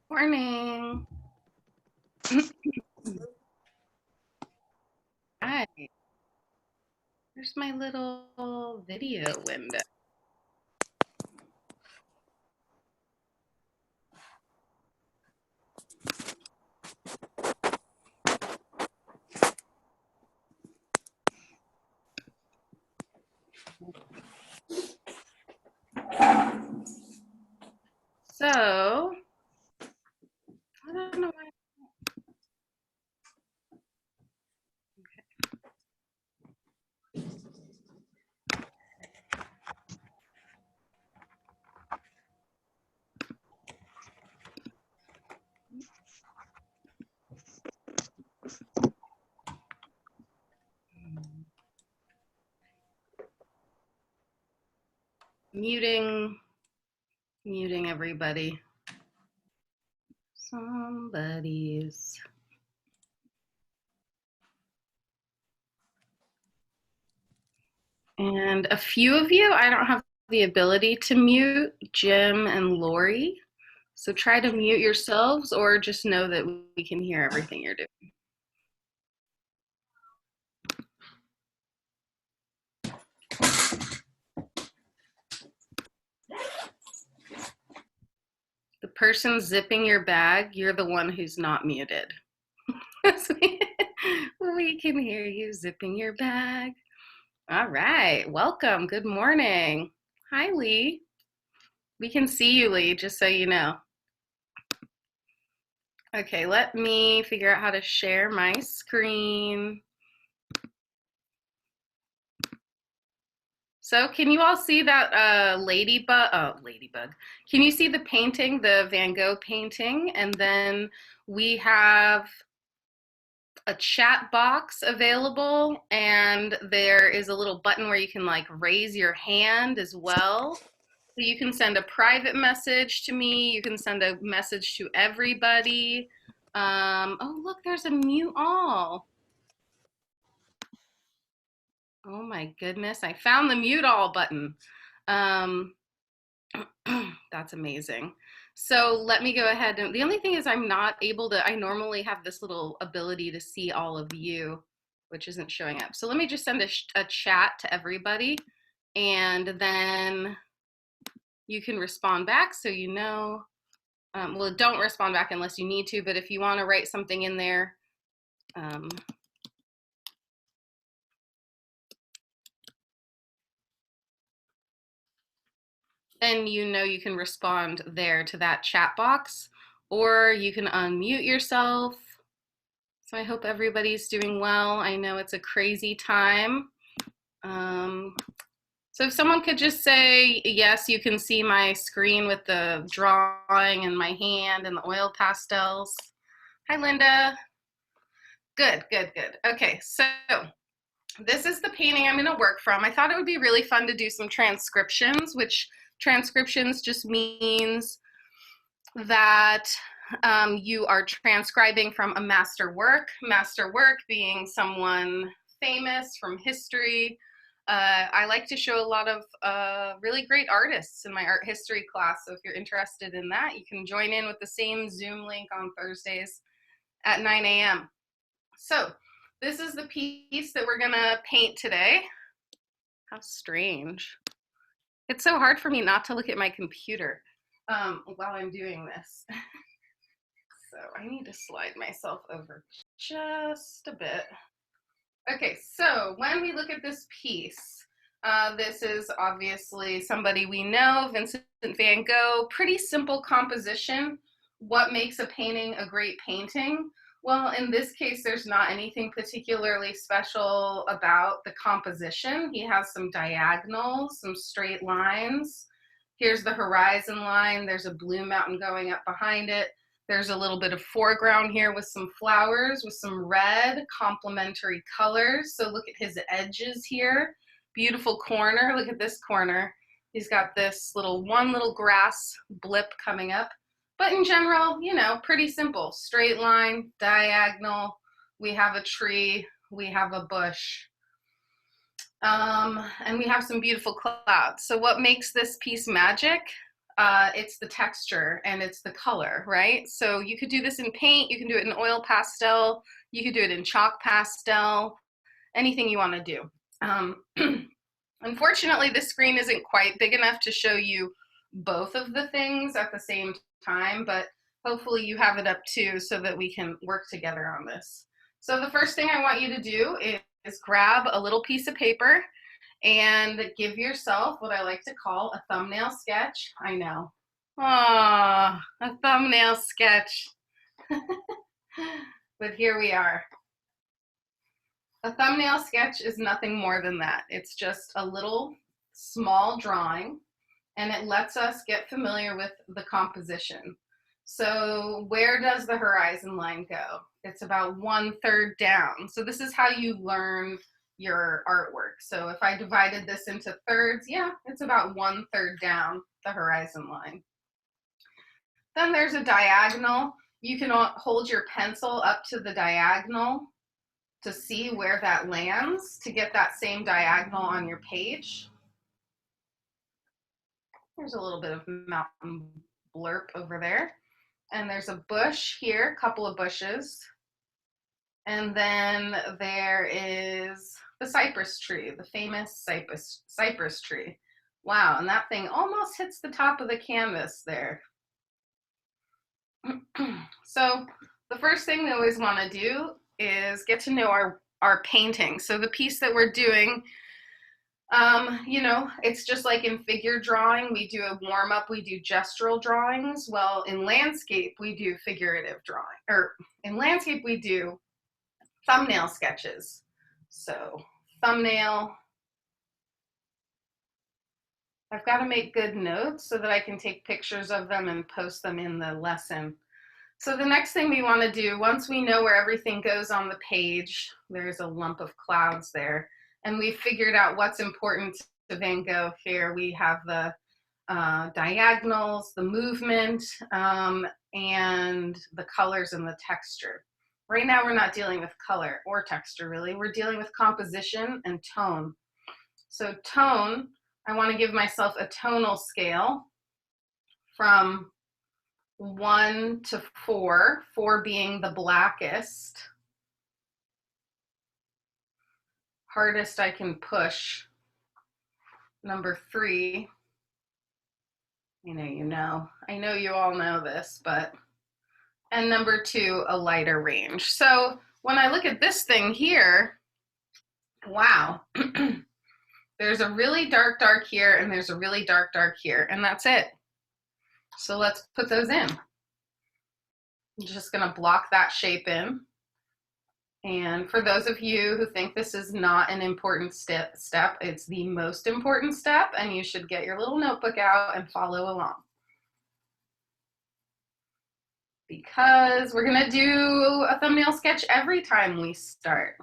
Morning. Hi. There's my little video window. So, I don't know why. Muting, muting everybody. Somebody's. And a few of you, I don't have the ability to mute, Jim and Lori. So try to mute yourselves or just know that we can hear everything you're doing. The person zipping your bag, you're the one who's not muted. We can hear you zipping your bag. All right, welcome. Good morning. Hi, Lee. We can see you, Lee, just so you know. Okay, let me figure out how to share my screen. So can you all see that ladybug? Oh, ladybug. Can you see the painting, the Van Gogh painting? And then we have a chat box available, and there is a little button where you can like raise your hand as well. So you can send a private message to me. You can send a message to everybody. Oh, look, there's a mute all. Oh my goodness, I found the mute all button. Um, that's amazing. So let me go ahead. And the only thing is I'm not able to, I normally have this little ability to see all of you, which isn't showing up. So let me just send a chat to everybody, and then you can respond back so you know. Well, don't respond back unless you need to, but if you want to write something in there, then you know you can respond there to that chat box, or you can unmute yourself. So I hope everybody's doing well. I know it's a crazy time. So if someone could just say, yes, you can see my screen with the drawing and my hand and the oil pastels. Hi, Linda. Good, good, good. Okay, so this is the painting I'm going to work from. I thought it would be really fun to do some transcriptions, which transcriptions just means that you are transcribing from a master work being someone famous from history. I like to show a lot of really great artists in my art history class, so if you're interested in that, you can join in with the same Zoom link on Thursdays at 9 a.m. So this is the piece that we're gonna paint today. How strange. It's so hard for me not to look at my computer while I'm doing this. So I need to slide myself over just a bit. Okay, so when we look at this piece, this is obviously somebody we know, Vincent van Gogh. Pretty simple composition. What makes a painting a great painting? Well, in this case, there's not anything particularly special about the composition. He has some diagonals, some straight lines. Here's the horizon line. There's a blue mountain going up behind it. There's a little bit of foreground here with some flowers, with some red complementary colors. So look at his edges here. Beautiful corner. Look at this corner. He's got this one little grass blip coming up. But in general, you know, pretty simple. Straight line, diagonal. We have a tree. We have a bush. And we have some beautiful clouds. So what makes this piece magic? it's the texture and it's the color, right? So you could do this in paint, you can do it in oil pastel, you could do it in chalk pastel, anything you want to do. Unfortunately, this screen isn't quite big enough to show you both of the things at the same time, but hopefully you have it up too so that we can work together on this. So the first thing I want you to do is grab a little piece of paper and give yourself what I like to call a thumbnail sketch. I know. Ah, a thumbnail sketch. But here we are. A thumbnail sketch is nothing more than that. It's just a little small drawing, and it lets us get familiar with the composition. So where does the horizon line go? It's about 1/3 down. So this is how you learn your artwork. So if I divided this into thirds, yeah, it's about 1/3 down the horizon line. Then there's a diagonal. You can hold your pencil up to the diagonal to see where that lands to get that same diagonal on your page. There's a little bit of mountain blurb over there. And there's a bush here, a couple of bushes. And then there is the cypress tree, the famous cypress tree. Wow, and that thing almost hits the top of the canvas there. So the first thing we always want to do is get to know our painting. So the piece that we're doing, you know, it's just like in figure drawing, we do a warm-up, we do gestural drawings. Well, in landscape, we do figurative drawing, or in landscape, we do thumbnail sketches. So thumbnail, I've got to make good notes so that I can take pictures of them and post them in the lesson. So the next thing we want to do, once we know where everything goes on the page, there's a lump of clouds there, and we've figured out what's important to Van Gogh here. We have the diagonals, the movement, and the colors and the texture. Right now we're not dealing with color or texture really, we're dealing with composition and tone. So tone, I want to give myself a tonal scale from 1 to 4, 4 being the blackest, hardest I can push. Number 3, I know you all know this, but, and number 2, a lighter range. So when I look at this thing here, wow, there's a really dark here, and there's a really dark here, and that's it. So let's put those in. I'm just gonna block that shape in. And for those of you who think this is not an important step, it's the most important step, and you should get your little notebook out and follow along. Because we're gonna do a thumbnail sketch every time we start.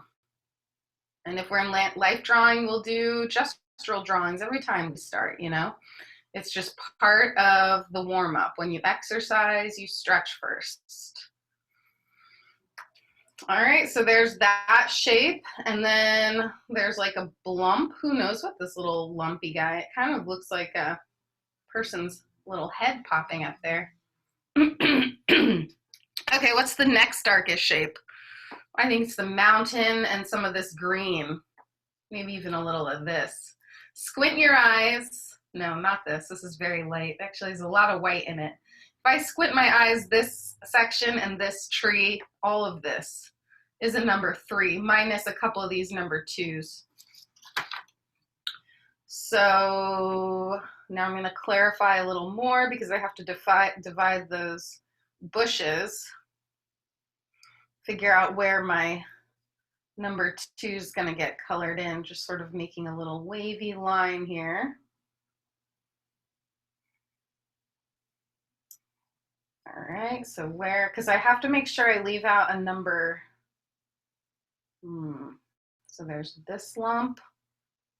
And if we're in life drawing, we'll do gestural drawings every time we start, you know? It's just part of the warm-up. When you exercise, you stretch first. All right, so there's that shape, and then there's like a blump. Who knows what this little lumpy guy, it kind of looks like a person's little head popping up there. Okay, what's the next darkest shape? I think it's the mountain and some of this green, maybe even a little of this. Squint your eyes. No, not this. This is very light. Actually, there's a lot of white in it. If I squint my eyes, this section and this tree, all of this is a number 3, minus a couple of these number 2s. So now I'm going to clarify a little more because I have to divide those bushes, figure out where my number 2 is going to get colored in, just sort of making a little wavy line here. All right, so where, because I have to make sure I leave out a number. So there's this lump,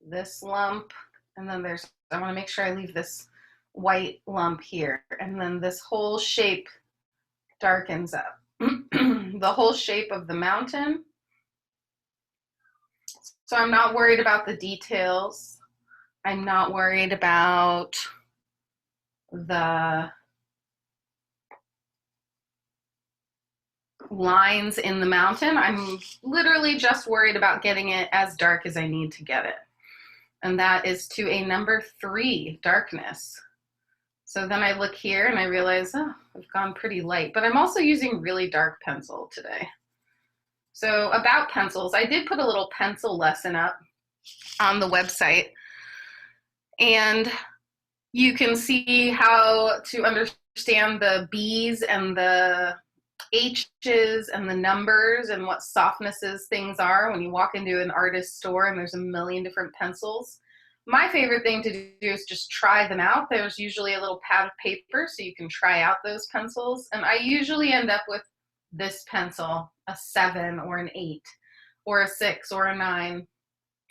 and then there's, I want to make sure I leave this white lump here, and then this whole shape darkens up. The whole shape of the mountain. So I'm not worried about the details. I'm not worried about the lines in the mountain. I'm literally just worried about getting it as dark as I need to get it. And that is to a number 3 darkness. So then I look here and I realize, oh, I've gone pretty light, but I'm also using really dark pencil today. So about pencils, I did put a little pencil lesson up on the website, and you can see how to understand the B's and the H's and the numbers and what softnesses things are when you walk into an artist store and there's a million different pencils. My favorite thing to do is just try them out. There's usually a little pad of paper so you can try out those pencils. And I usually end up with this pencil, a 7 or an 8 or a 6 or a 9.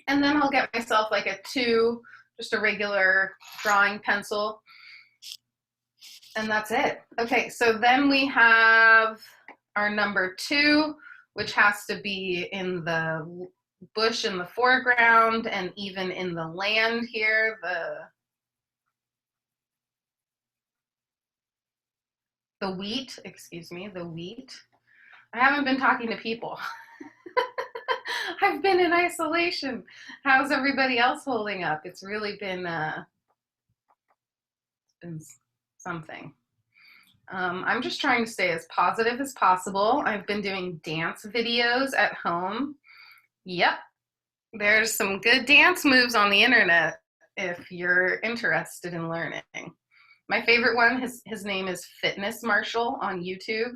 And then I'll get myself like a 2, just a regular drawing pencil. And that's it. Okay, so then we have our number 2, which has to be in the bush in the foreground and even in the land here, the wheat, excuse me, the wheat. I haven't been talking to people. I've been in isolation. How's everybody else holding up? It's really been something. I'm just trying to stay as positive as possible. I've been doing dance videos at home. Yep, there's some good dance moves on the internet if you're interested in learning. My favorite one, his name is Fitness Marshall on YouTube,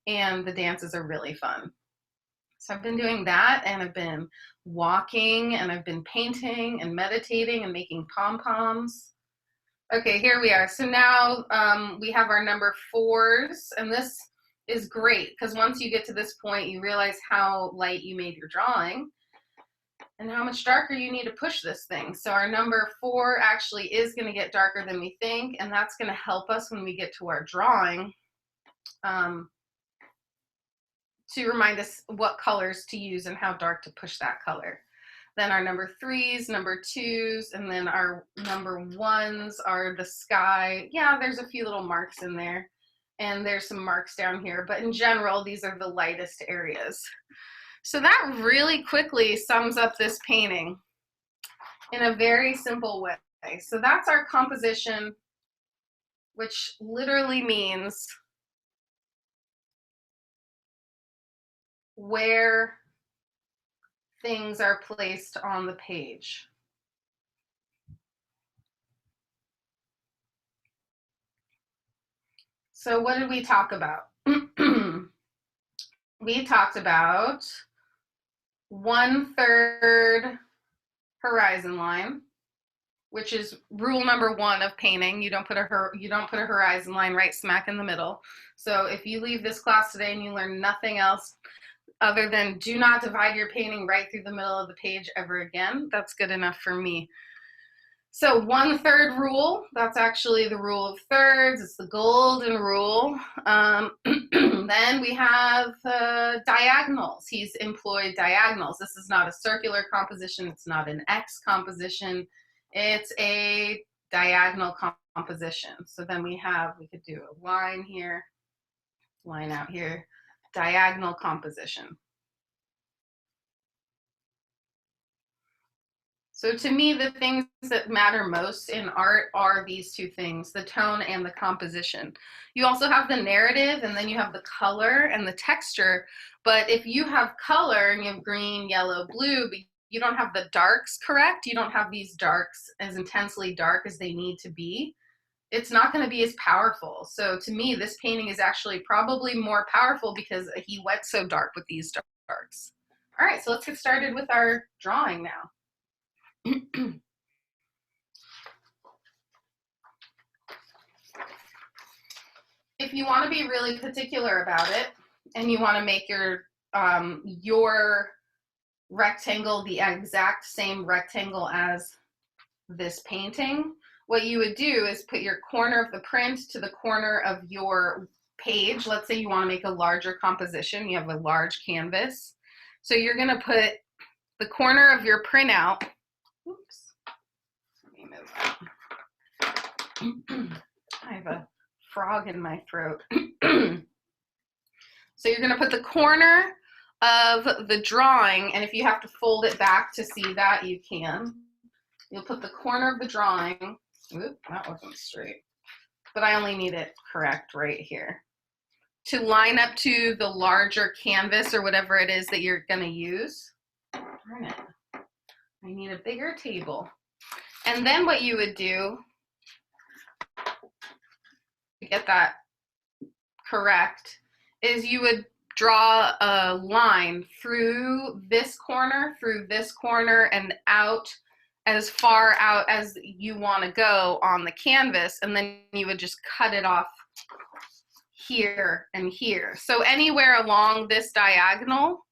and the dances are really fun. So I've been doing that, and I've been walking, and I've been painting and meditating and making pom-poms. Okay, here we are. So now we have our number 4s, and this is great because once you get to this point, you realize how light you made your drawing and how much darker you need to push this thing. So our number 4 actually is going to get darker than we think, and that's going to help us when we get to our drawing to remind us what colors to use and how dark to push that color. Then our number 3s, number 2s, and then our number 1s are the sky. Yeah, there's a few little marks in there, and there's some marks down here, but in general, these are the lightest areas. So that really quickly sums up this painting in a very simple way. So that's our composition, which literally means where things are placed on the page. So what did we talk about? We talked about 1/3 horizon line, which is rule number 1 of painting. You don't put a horizon line right smack in the middle. So if you leave this class today and you learn nothing else other than do not divide your painting right through the middle of the page ever again, that's good enough for me. So 1/3 rule, that's actually the rule of thirds. It's the golden rule. Then we have diagonals. He's employed diagonals. This is not a circular composition. It's not an X composition. It's a diagonal composition. So then we could do a line here, line out here, diagonal composition. So to me, the things that matter most in art are these 2 things, the tone and the composition. You also have the narrative, and then you have the color and the texture. But if you have color and you have green, yellow, blue, but you don't have the darks correct, you don't have these darks as intensely dark as they need to be, it's not going to be as powerful. So to me, this painting is actually probably more powerful because he went so dark with these darks. All right, so let's get started with our drawing now. If you want to be really particular about it and you want to make your rectangle the exact same rectangle as this painting, what you would do is put your corner of the print to the corner of your page. Let's say you want to make a larger composition. You have a large canvas. So you're going to put the corner of your printout. Oops. Let me move that. I have a frog in my throat. So you're going to put the corner of the drawing, and if you have to fold it back to see that, you can. You'll put the corner of the drawing, oop, that wasn't straight, but I only need it correct right here, to line up to the larger canvas or whatever it is that you're going to use. Darn it. I need a bigger table. And then what you would do to get that correct is you would draw a line through this corner, and out as far out as you want to go on the canvas, and then you would just cut it off here and here. So anywhere along this diagonal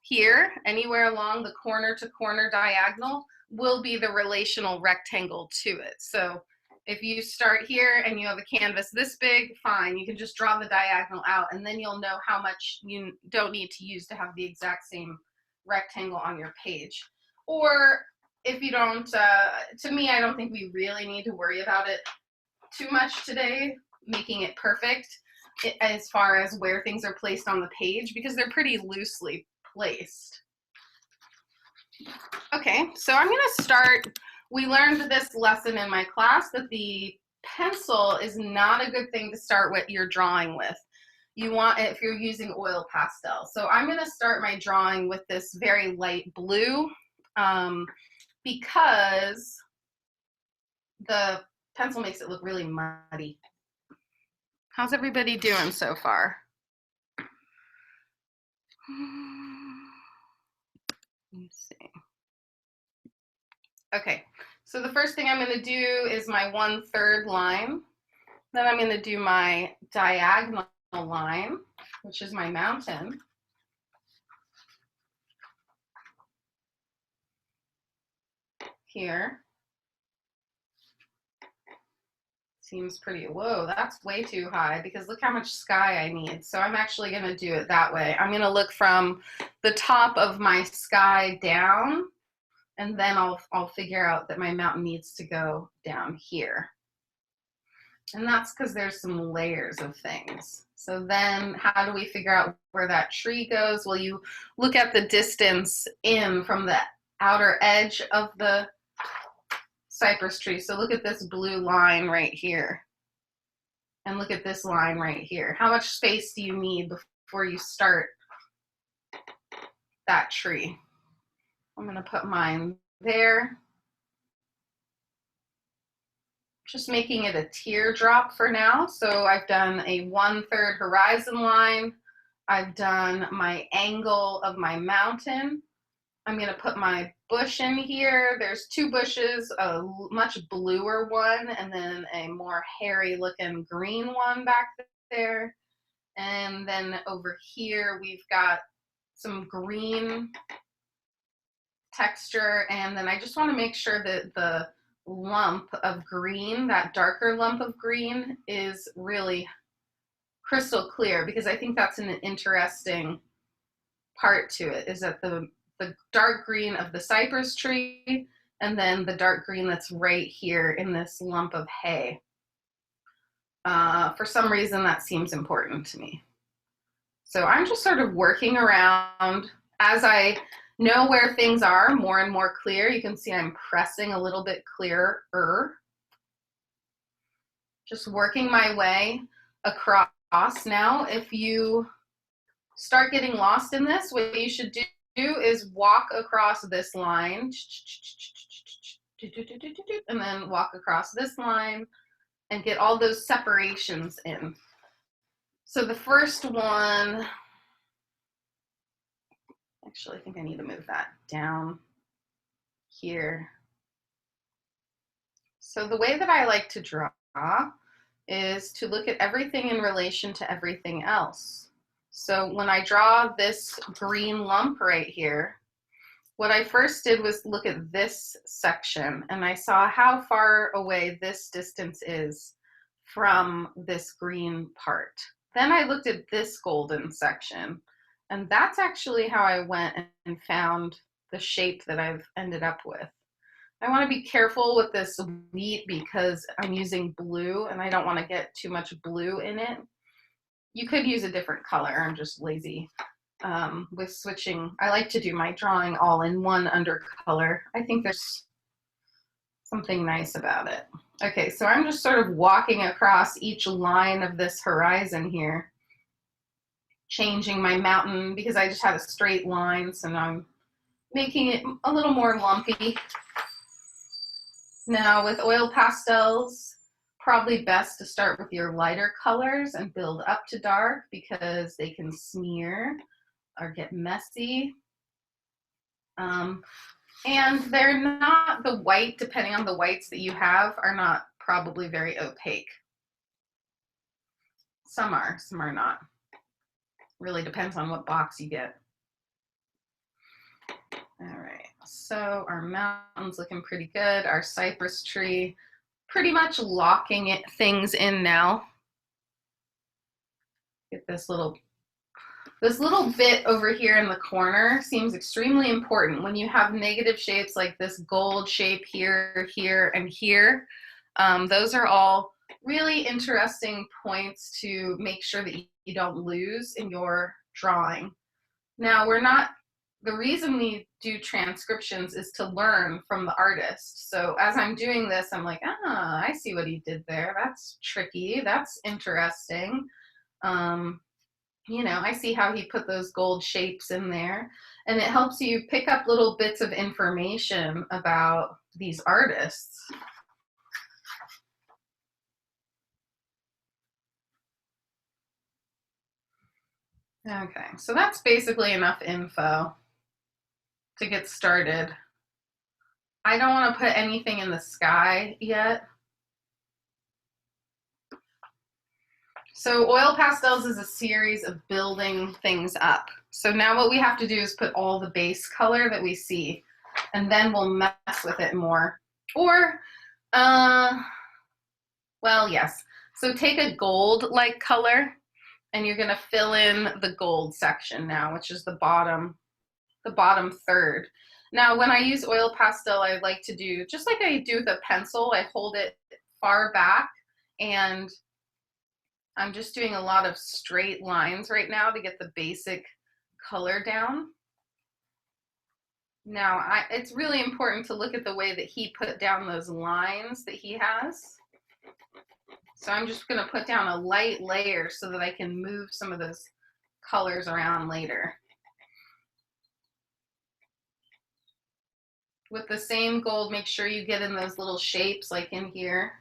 here, anywhere along the corner to corner diagonal will be the relational rectangle to it. So if you start here and you have a canvas this big, fine, you can just draw the diagonal out, and then you'll know how much you don't need to use to have the exact same rectangle on your page. Or if you don't, to me, I don't think we really need to worry about it too much today, making it perfect as far as where things are placed on the page, because they're pretty loosely placed. Okay, so I'm going to start. We learned this lesson in my class that the pencil is not a good thing to start what you're drawing with. You want it if you're using oil pastel. So I'm going to start my drawing with this very light blue because the pencil makes it look really muddy. How's everybody doing so far? Let me see. Okay, so the first thing I'm going to do is my 1/3 line. Then I'm going to do my diagonal line, which is my mountain. Here. Seems pretty, whoa, that's way too high because look how much sky I need. So I'm actually going to do it that way. I'm going to look from the top of my sky down, and then I'll figure out that my mountain needs to go down here. And that's because there's some layers of things. So then how do we figure out where that tree goes? Well, you look at the distance in from the outer edge of the cypress tree. So look at this blue line right here. And look at this line right here. How much space do you need before you start that tree? I'm going to put mine there. Just making it a teardrop for now. So I've done a 1/3 horizon line. I've done my angle of my mountain. I'm going to put my bush in here. There's 2 bushes, a much bluer one and then a more hairy looking green one back there. And then over here we've got some green texture, and then I just want to make sure that the lump of green, that darker lump of green, is really crystal clear, because I think that's an interesting part to it, is that the dark green of the cypress tree and then the dark green that's right here in this lump of hay. For some reason that seems important to me. So I'm just sort of working around as I know where things are more and more clear. You can see I'm pressing a little bit clearer. Just working my way across. Now, if you start getting lost in this, what you should do is walk across this line and then walk across this line and get all those separations in. So the first one, actually, I think I need to move that down here. So the way that I like to draw is to look at everything in relation to everything else. So when I draw this green lump right here, what I first did was look at this section, and I saw how far away this distance is from this green part. Then I looked at this golden section, and that's actually how I went and found the shape that I've ended up with. I want to be careful with this wheat because I'm using blue and I don't want to get too much blue in it. You could use a different color. I'm just lazy with switching. I like to do my drawing all in one undercolor. I think there's something nice about it. Okay, so I'm just sort of walking across each line of this horizon here, changing my mountain because I just had a straight line, so now I'm making it a little more lumpy. Now with oil pastels, probably best to start with your lighter colors and build up to dark because they can smear or get messy. And they're not, the white, depending on the whites that you have, are not probably very opaque. Some are not. Really depends on what box you get. All right, so our mountain's looking pretty good. Our cypress tree, pretty much locking things in now. Get this little bit over here in the corner seems extremely important. When you have negative shapes like this gold shape here, here, and here, those are all really interesting points to make sure that you don't lose in your drawing. Now, the reason we do transcriptions is to learn from the artist. So as I'm doing this, I'm like, I see what he did there. That's tricky. That's interesting. You know, I see how he put those gold shapes in there, and it helps you pick up little bits of information about these artists. Okay, so that's basically enough info to get started. I don't want to put anything in the sky yet. So oil pastels is a series of building things up. So now what we have to do is put all the base color that we see, and then we'll mess with it more. Or, well, yes. So take a gold-like color, and you're gonna fill in the gold section now, which is the bottom third. Now, when I use oil pastel, I like to do, just like I do with a pencil, I hold it far back, and I'm just doing a lot of straight lines right now to get the basic color down. Now, it's really important to look at the way that he put down those lines that he has. So I'm just going to put down a light layer so that I can move some of those colors around later. With the same gold, make sure you get in those little shapes like in here.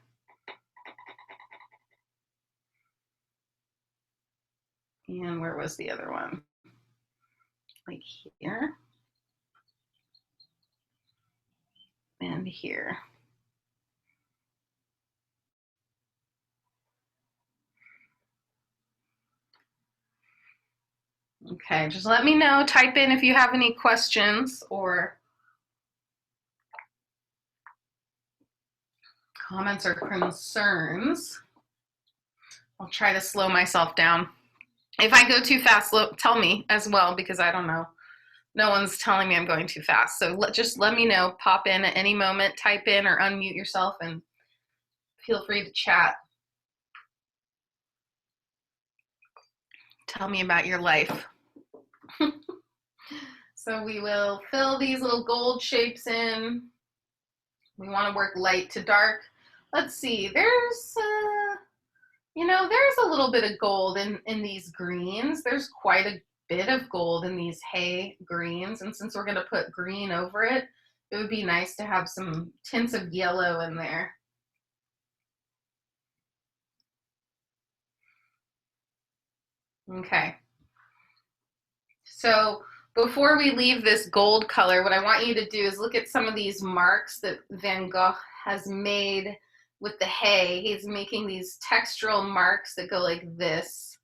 And where was the other one? Like here. And here. Okay, just let me know, type in if you have any questions or comments or concerns. I'll try to slow myself down. If I go too fast, tell me as well, because I don't know. No one's telling me I'm going too fast. So just let me know, pop in at any moment, type in or unmute yourself, and feel free to chat. Tell me about your life. So we will fill these little gold shapes in. We want to work light to dark. Let's see, there's, you know, there's a little bit of gold in these greens. There's quite a bit of gold in these hay greens. And since we're going to put green over it, it would be nice to have some tints of yellow in there. Okay. So before we leave this gold color, what I want you to do is look at some of these marks that Van Gogh has made with the hay. He's making these textural marks that go like this.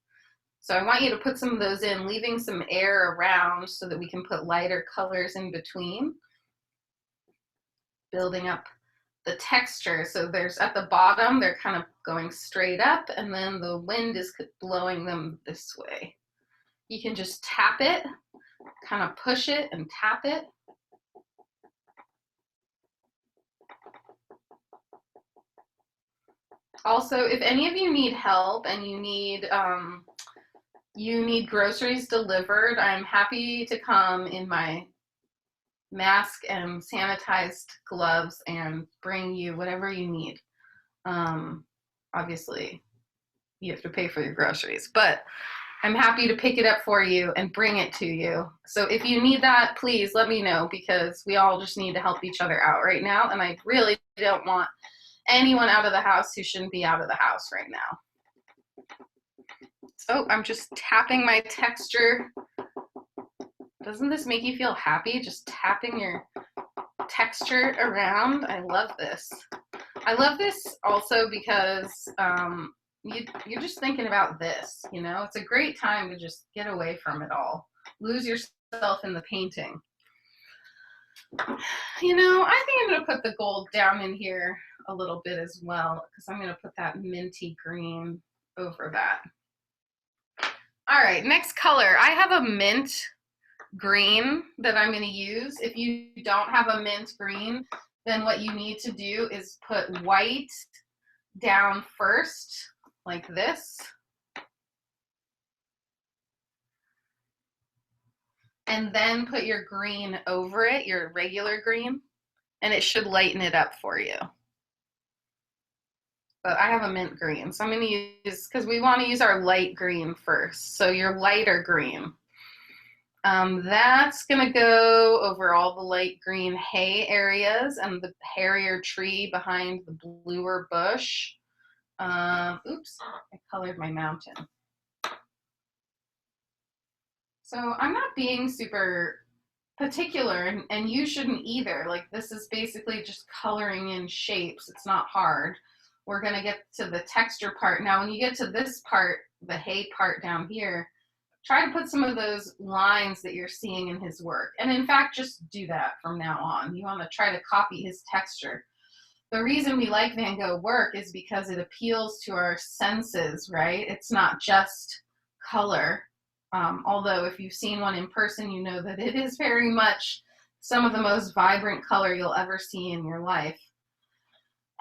So I want you to put some of those in, leaving some air around so that we can put lighter colors in between, building up the texture. So there's at the bottom, they're kind of going straight up, and then the wind is blowing them this way. You can just tap it, kind of push it and tap it. Also, if any of you need help and you need groceries delivered, I'm happy to come in my mask and sanitized gloves and bring you whatever you need. Obviously, you have to pay for your groceries, but I'm happy to pick it up for you and bring it to you. So if you need that, please let me know, because we all just need to help each other out right now. And I really don't want anyone out of the house who shouldn't be out of the house right now. So I'm just tapping my texture. Doesn't this make you feel happy? Just tapping your texture around. I love this. I love this also because you're just thinking about this, you know? It's a great time to just get away from it all. Lose yourself in the painting. You know, I think I'm gonna put the gold down in here a little bit as well, because I'm gonna put that minty green over that. All right, next color. I have a mint green that I'm gonna use. If you don't have a mint green, then what you need to do is put white down first, like this. And then put your green over it, your regular green, and it should lighten it up for you. But I have a mint green, so I'm gonna use, because we wanna use our light green first. So your lighter green. That's gonna go over all the light green hay areas and the hairier tree behind the bluer bush. Oops, I colored my mountain. So I'm not being super particular, and you shouldn't either. Like, this is basically just coloring in shapes. It's not hard. We're gonna get to the texture part. Now, when you get to this part, the hay part down here, try to put some of those lines that you're seeing in his work. And in fact, just do that from now on. You want to try to copy his texture. The reason we like Van Gogh work is because it appeals to our senses, right? It's not just color. Although if you've seen one in person, you know that it is very much some of the most vibrant color you'll ever see in your life.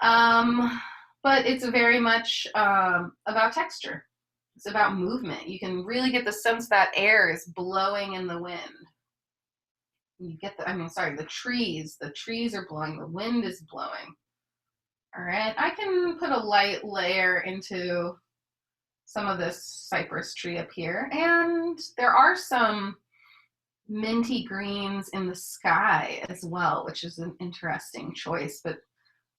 But it's very much about texture. It's about movement. You can really get the sense that air is blowing in the wind. You get the trees are blowing, the wind is blowing. All right, I can put a light layer into some of this cypress tree up here, and there are some minty greens in the sky as well, which is an interesting choice, but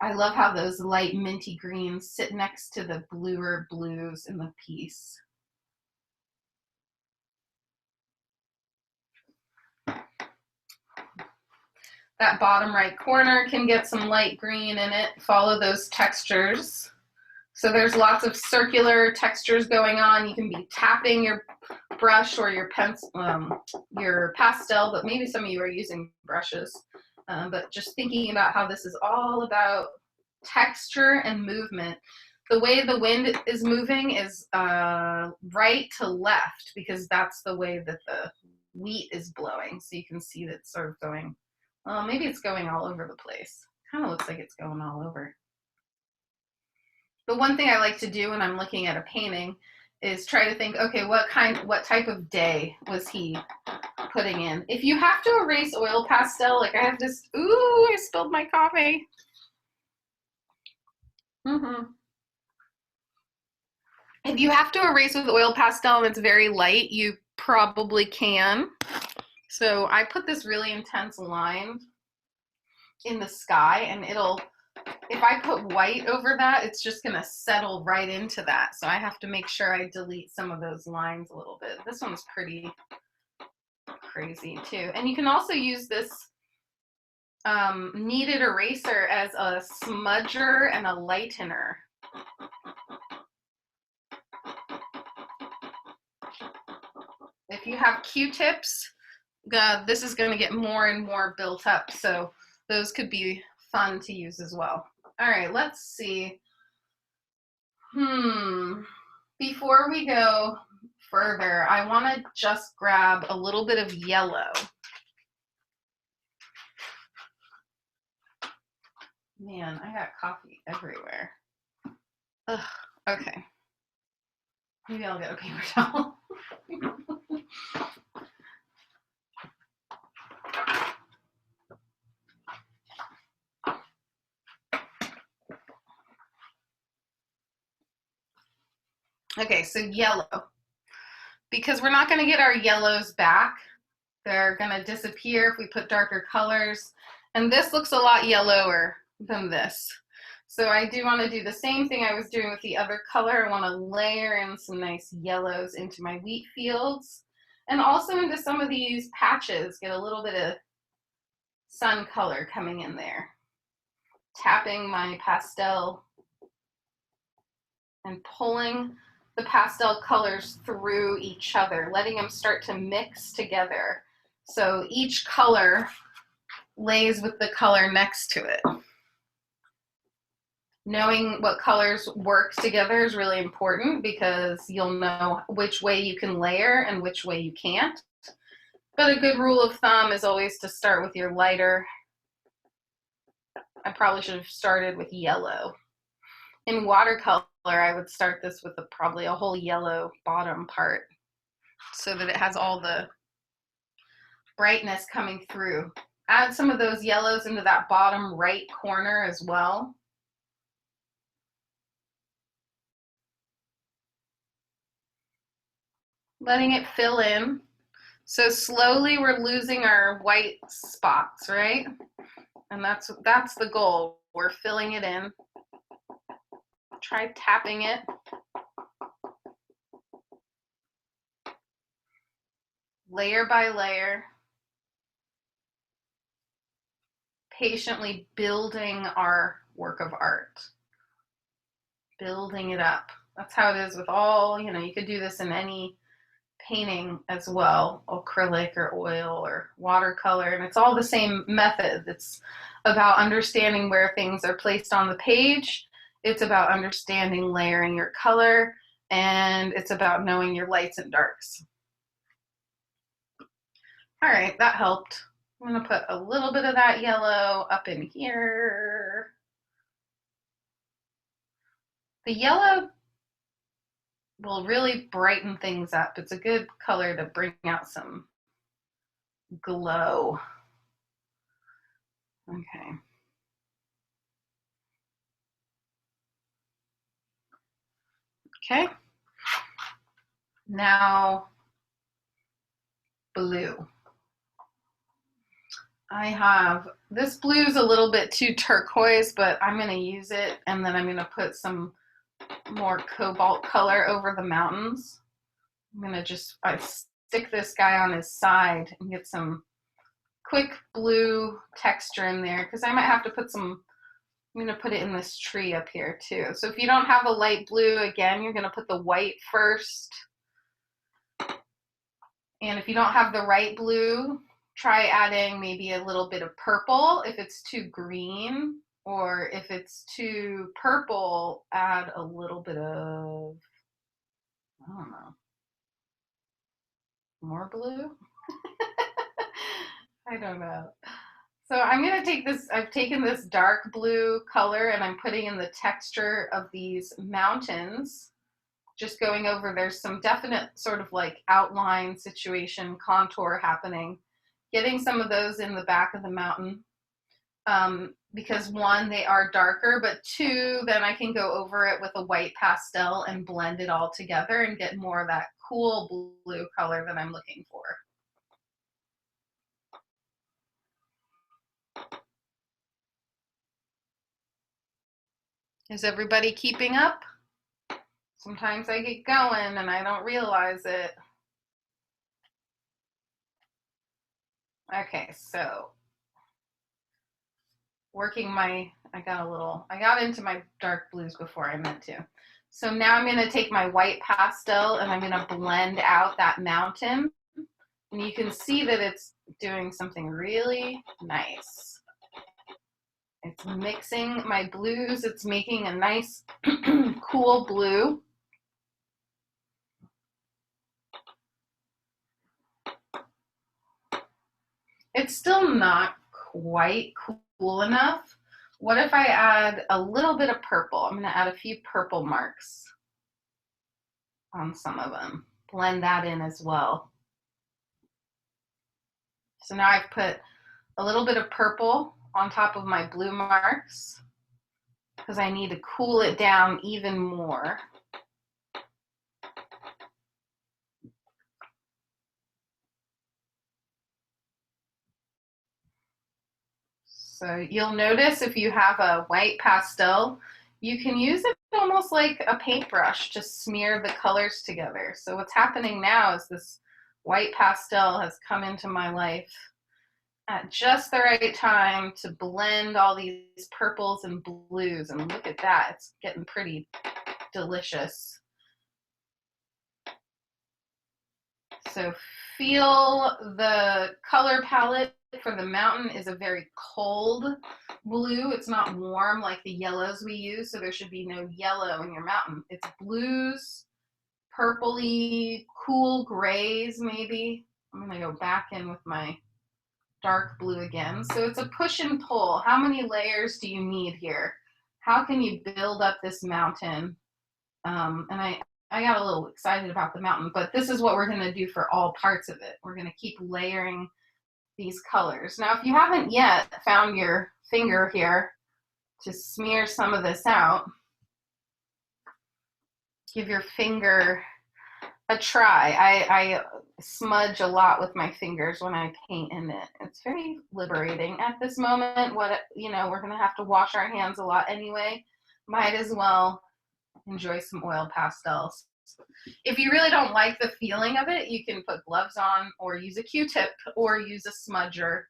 I love how those light minty greens sit next to the bluer blues in the piece. That bottom right corner can get some light green in it. Follow those textures. So there's lots of circular textures going on. You can be tapping your brush or your pencil, your pastel, but maybe some of you are using brushes. But just thinking about how this is all about texture and movement. The way the wind is moving is right to left, because that's the way that the wheat is blowing. So you can see that it's sort of going, well, maybe it's going all over the place. Kind of looks like it's going all over. The one thing I like to do when I'm looking at a painting is try to think, okay, what type of day was he putting in? If you have to erase oil pastel, like I have this, ooh, I spilled my coffee. If you have to erase with oil pastel and it's very light, you probably can. So I put this really intense line in the sky, and if I put white over that, it's just gonna settle right into that. So I have to make sure I delete some of those lines a little bit. This one's pretty crazy too. And you can also use this kneaded eraser as a smudger and a lightener. If you have Q-tips, this is going to get more and more built up, so those could be fun to use as well. All right, let's see. Before we go further, I want to just grab a little bit of yellow. Man, I got coffee everywhere. Ugh, okay. Maybe I'll get a paper towel. Okay, so yellow. Because we're not going to get our yellows back. They're going to disappear if we put darker colors. And this looks a lot yellower than this. So I do want to do the same thing I was doing with the other color. I want to layer in some nice yellows into my wheat fields. And also into some of these patches, get a little bit of sun color coming in there. Tapping my pastel and pulling the pastel colors through each other, letting them start to mix together. So each color lays with the color next to it. Knowing what colors work together is really important because you'll know which way you can layer and which way you can't. But a good rule of thumb is always to start with your lighter. I probably should have started with yellow. In watercolor, I would start this with probably a whole yellow bottom part so that it has all the brightness coming through. Add some of those yellows into that bottom right corner as well. Letting it fill in. So slowly we're losing our white spots, right? And that's the goal. We're filling it in. Try tapping it. Layer by layer. Patiently building our work of art. Building it up. That's how it is with all, you could do this in any painting as well, acrylic or oil or watercolor, and it's all the same method. It's about understanding where things are placed on the page. It's about understanding layering your color, and it's about knowing your lights and darks. All right, that helped. I'm going to put a little bit of that yellow up in here. The yellow will really brighten things up. It's a good color to bring out some glow. Okay. Okay. Now, blue. I have, this blue is a little bit too turquoise, but I'm going to use it, and then I'm going to put some more cobalt color over the mountains. I'm going to just stick this guy on his side and get some quick blue texture in there, because I might have to put some, I'm going to put it in this tree up here too. So if you don't have a light blue, again, you're going to put the white first. And if you don't have the right blue, try adding maybe a little bit of purple if it's too green, or if it's too purple, add a little bit of, I don't know, more blue? I don't know. So I'm going to take this, I've taken this dark blue color and I'm putting in the texture of these mountains. Just going over, there's some definite sort of like outline situation, contour happening. Getting some of those in the back of the mountain. Because one, they are darker, but two, then I can go over it with a white pastel and blend it all together and get more of that cool blue color that I'm looking for. Is everybody keeping up? Sometimes I get going and I don't realize it. Okay, so working my, I got into my dark blues before I meant to. So now I'm going to take my white pastel and I'm going to blend out that mountain. And you can see that it's doing something really nice. It's mixing my blues. It's making a nice cool blue. It's still not quite cool enough, What if I add a little bit of purple? I'm going to add a few purple marks on some of them. Blend that in as well. So now I've put a little bit of purple on top of my blue marks because I need to cool it down even more. So you'll notice if you have a white pastel, you can use it almost like a paintbrush to smear the colors together. So what's happening now is this white pastel has come into my life at just the right time to blend all these purples and blues. And look at that, it's getting pretty delicious. So feel the color palette for the mountain is a very cold blue. It's not warm like the yellows we use, so there should be no yellow in your mountain. It's blues, purpley, cool grays maybe. I'm gonna go back in with my dark blue again. So it's a push and pull. How many layers do you need here? How can you build up this mountain? And I got a little excited about the mountain, but this is what we're gonna do for all parts of it. We're gonna keep layering these colors. Now, if you haven't yet found your finger here to smear some of this out, give your finger a try. I smudge a lot with my fingers when I paint in it. It's very liberating at this moment. We're gonna have to wash our hands a lot anyway. Might as well enjoy some oil pastels. If you really don't like the feeling of it, you can put gloves on or use a Q-tip or use a smudger.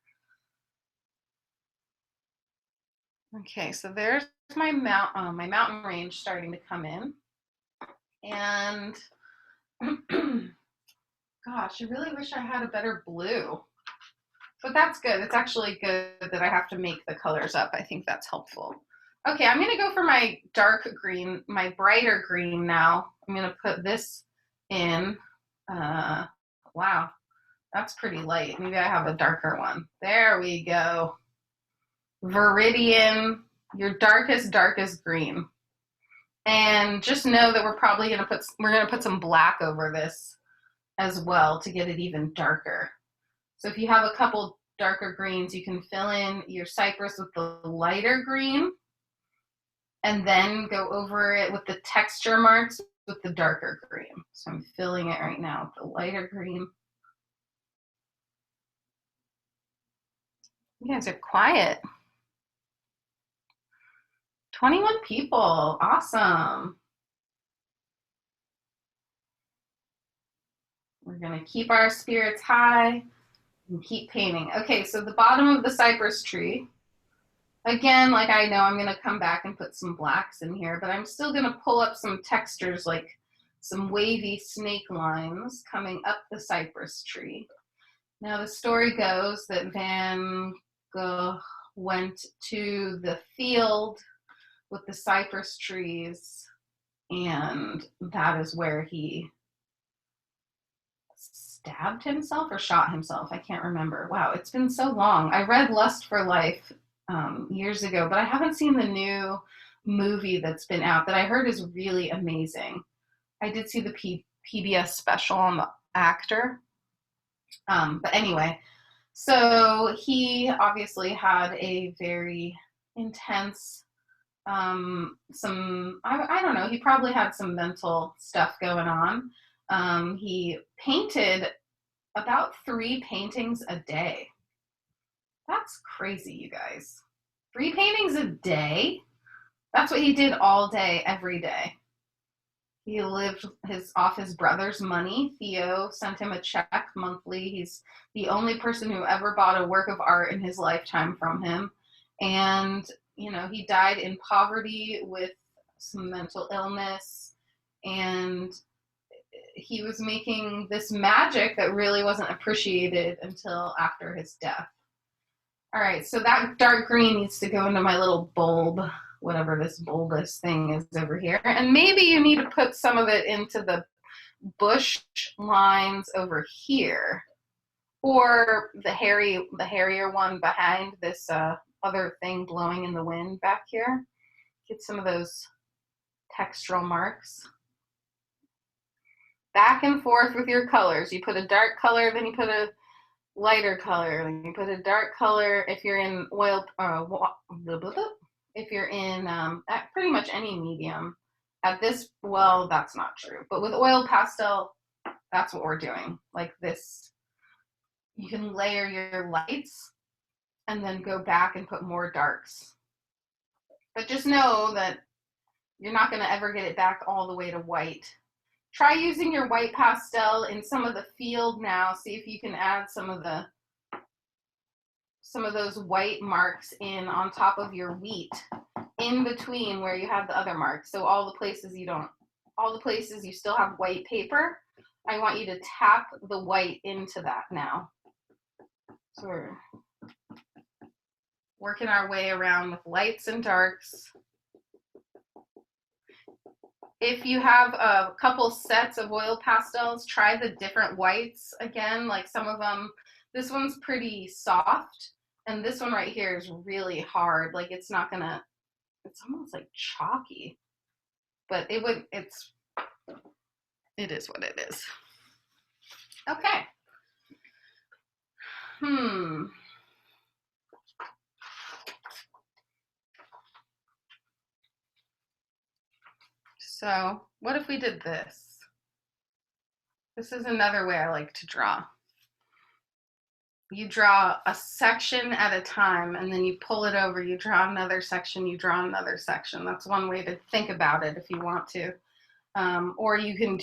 Okay, so there's my mountain range starting to come in. And gosh, I really wish I had a better blue. But that's good. It's actually good that I have to make the colors up. I think that's helpful. Okay, I'm going to go for my dark green, my brighter green now. I'm going to put this in. Wow, that's pretty light. Maybe I have a darker one. There we go. Viridian, your darkest green. And just know that we're going to put some black over this as well to get it even darker. So if you have a couple darker greens, you can fill in your cypress with the lighter green and then go over it with the texture marks with the darker green. So I'm filling it right now with the lighter green. You guys are quiet. 21 people, awesome. We're gonna keep our spirits high and keep painting. Okay, so the bottom of the cypress tree, again, like I know I'm gonna come back and put some blacks in here, but I'm still gonna pull up some textures like some wavy snake lines coming up the cypress tree. Now the story goes that Van Gogh went to the field with the cypress trees, and that is where he stabbed himself or shot himself. I can't remember. Wow, it's been so long. I read Lust for Life years ago, but I haven't seen the new movie that's been out that I heard is really amazing. I did see the PBS special on the actor. But anyway, so he obviously had a very intense, I don't know, he probably had some mental stuff going on. He painted about 3 paintings a day. That's crazy, you guys. 3 paintings a day? That's what he did all day, every day. He lived off his brother's money. Theo sent him a check monthly. He's the only person who ever bought a work of art in his lifetime from him. And, he died in poverty with some mental illness. And he was making this magic that really wasn't appreciated until after his death. All right, so that dark green needs to go into my little bulb, whatever this bulbous thing is over here. And maybe you need to put some of it into the bush lines over here, or the hairier one behind this other thing blowing in the wind back here. Get some of those textural marks. Back and forth with your colors. You put a dark color, then you put a lighter color, then you put a dark color. If you're in oil, if you're in pretty much any medium. At this, well, that's not true. But with oil pastel, that's what we're doing. Like this, you can layer your lights and then go back and put more darks. But just know that you're not going to ever get it back all the way to white. Try using your white pastel in some of the field now. See if you can add some of those white marks in on top of your wheat, in between where you have the other marks. So all the places you still have white paper, I want you to tap the white into that now. So we're working our way around with lights and darks. If you have a couple sets of oil pastels, try the different whites again. Like some of them, this one's pretty soft, and this one right here is really hard. Like it's almost like chalky, but it is what it is. Okay. So what if we did this? This is another way I like to draw. You draw a section at a time, and then you pull it over, you draw another section, you draw another section. That's one way to think about it if you want to. Or you can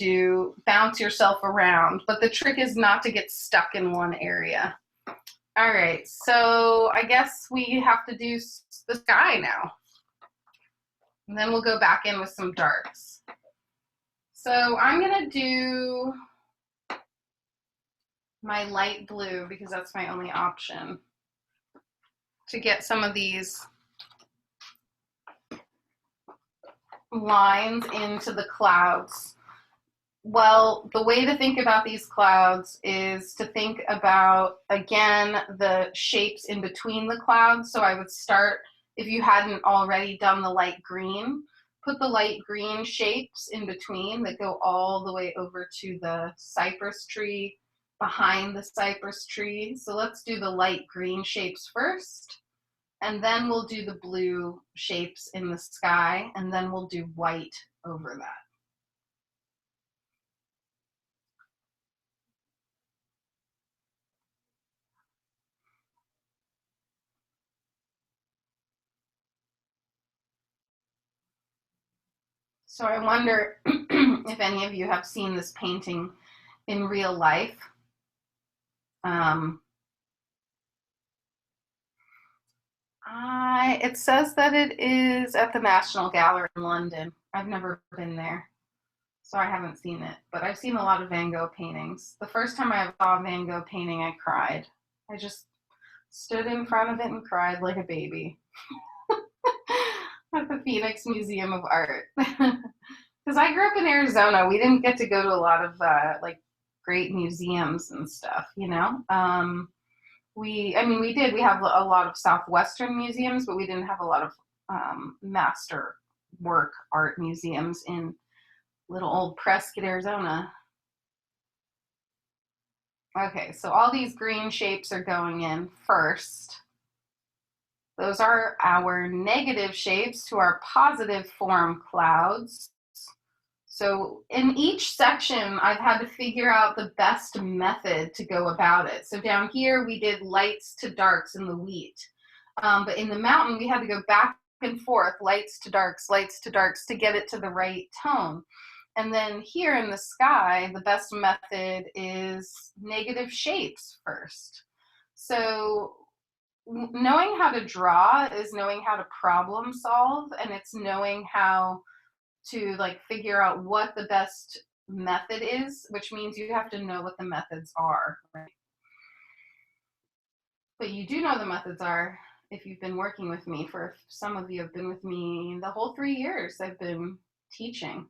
bounce yourself around, but the trick is not to get stuck in one area. All right, so I guess we have to do the sky now. And then we'll go back in with some darks. So I'm gonna do my light blue because that's my only option to get some of these lines into the clouds. Well, the way to think about these clouds is to think about, again, the shapes in between the clouds. So I would start, if you hadn't already done the light green, put the light green shapes in between that go all the way over to the cypress tree, behind the cypress tree. So let's do the light green shapes first, and then we'll do the blue shapes in the sky, and then we'll do white over that. So I wonder if any of you have seen this painting in real life. It says that it is at the National Gallery in London. I've never been there, so I haven't seen it, but I've seen a lot of Van Gogh paintings. The first time I saw a Van Gogh painting, I cried. I just stood in front of it and cried like a baby at the Phoenix Museum of Art. Because I grew up in Arizona, we didn't get to go to a lot of like great museums and stuff, you know. We did. We have a lot of Southwestern museums, but we didn't have a lot of master work art museums in little old Prescott, Arizona. Okay, so all these green shapes are going in first. Those are our negative shapes to our positive form clouds. So in each section, I've had to figure out the best method to go about it. So down here, we did lights to darks in the wheat. But in the mountain, we had to go back and forth, lights to darks to get it to the right tone. And then here in the sky, the best method is negative shapes first. So knowing how to draw is knowing how to problem solve, and it's knowing how to like figure out what the best method is, which means you have to know what the methods are, right? But you do know the methods are if you've been working with me. For some of you have been with me the whole 3 years I've been teaching.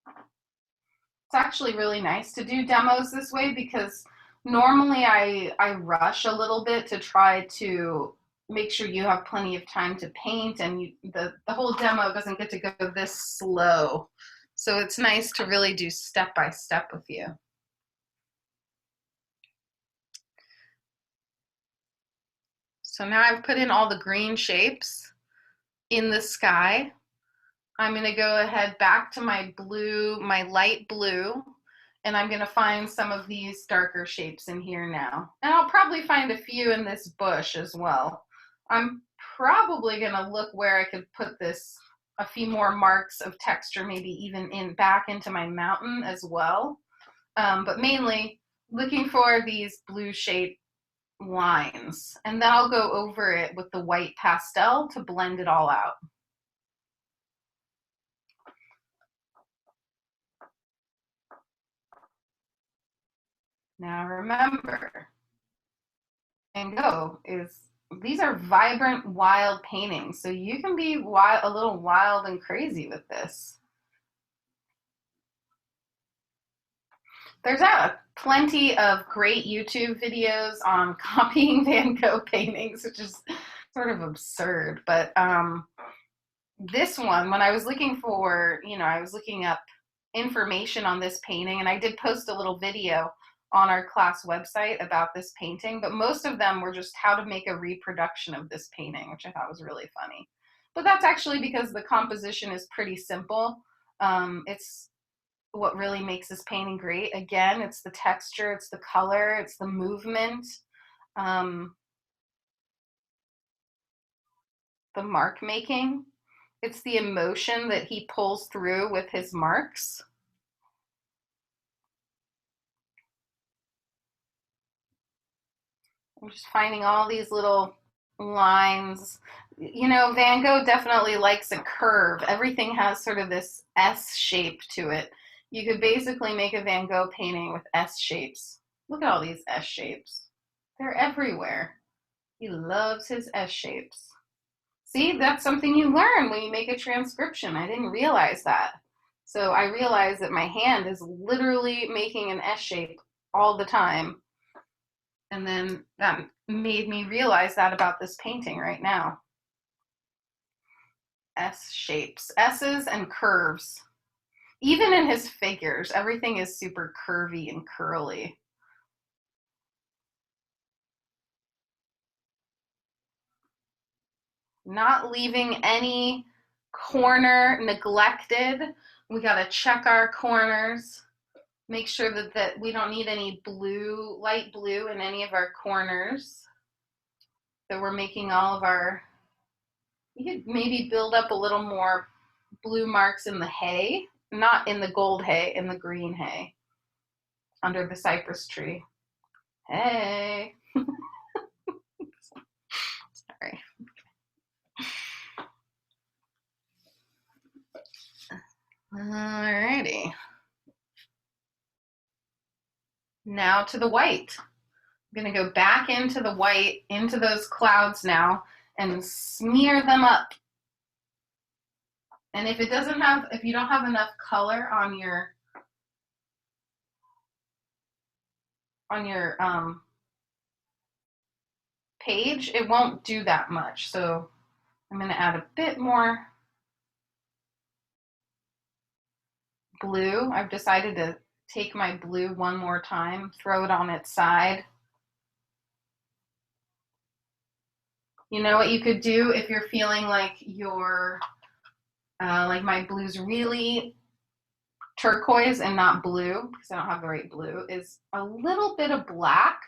It's actually really nice to do demos this way because Normally I rush a little bit to try to make sure you have plenty of time to paint, and the whole demo doesn't get to go this slow. So it's nice to really do step by step with you. So now I've put in all the green shapes in the sky. I'm going to go ahead back to my blue, my light blue, and I'm going to find some of these darker shapes in here now. And I'll probably find a few in this bush as well. I'm probably going to look where I could put this, a few more marks of texture, maybe even in back into my mountain as well. But mainly looking for these blue shape lines. And then I'll go over it with the white pastel to blend it all out. Now remember, Van Gogh these are vibrant, wild paintings, so you can be wild, a little wild and crazy with this. There's plenty of great YouTube videos on copying Van Gogh paintings, which is sort of absurd. But this one, when I was looking for, I was looking up information on this painting, and I did post a little video on our class website about this painting, but most of them were just how to make a reproduction of this painting, which I thought was really funny. But that's actually because the composition is pretty simple. It's what really makes this painting great. Again, it's the texture, it's the color, it's the movement, the mark making. It's the emotion that he pulls through with his marks. I'm just finding all these little lines. Van Gogh definitely likes a curve. Everything has sort of this S shape to it. You could basically make a Van Gogh painting with S shapes. Look at all these S shapes. They're everywhere. He loves his S shapes. See, that's something you learn when you make a transcription. I didn't realize that. So I realized that my hand is literally making an S shape all the time. And then that made me realize that about this painting right now. S shapes, S's and curves. Even in his figures, everything is super curvy and curly. Not leaving any corner neglected. We got to check our corners. Make sure that we don't need any blue, light blue in any of our corners. That we're making all of our, you could maybe build up a little more blue marks in the hay, not in the gold hay, in the green hay, under the cypress tree. Hey. Sorry. Alrighty. Now to the white. I'm going to go back into the white, into those clouds now, and smear them up. And if you don't have enough color on your page, it won't do that much. So I'm going to add a bit more blue. I've decided to take my blue one more time, throw it on its side. You know what you could do if you're feeling like like my blue's really turquoise and not blue, because I don't have the right blue, is a little bit of black,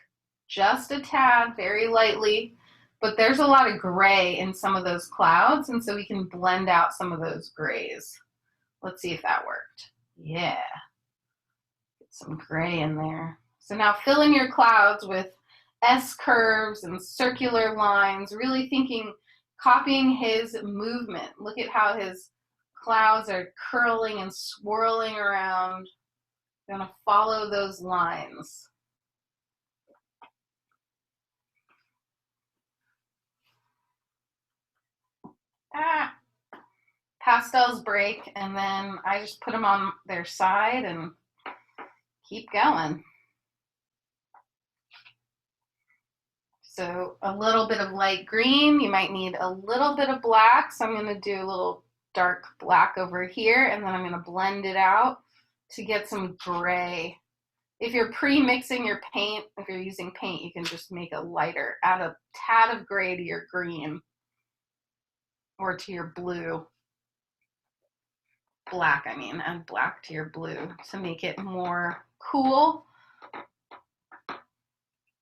just a tad, very lightly, but there's a lot of gray in some of those clouds, and so we can blend out some of those grays. Let's see if that worked. Yeah. Get some gray in there. So now fill in your clouds with S curves and circular lines, really copying his movement. Look at how his clouds are curling and swirling around. You're going to follow those lines. Pastels break, and then I just put them on their side and keep going. So a little bit of light green, you might need a little bit of black. So I'm going to do a little dark black over here, and then I'm going to blend it out to get some gray. If you're pre-mixing your paint, if you're using paint, you can just make a lighter, add a tad of gray to your green or to your blue. Black, I mean, add black to your blue to make it more cool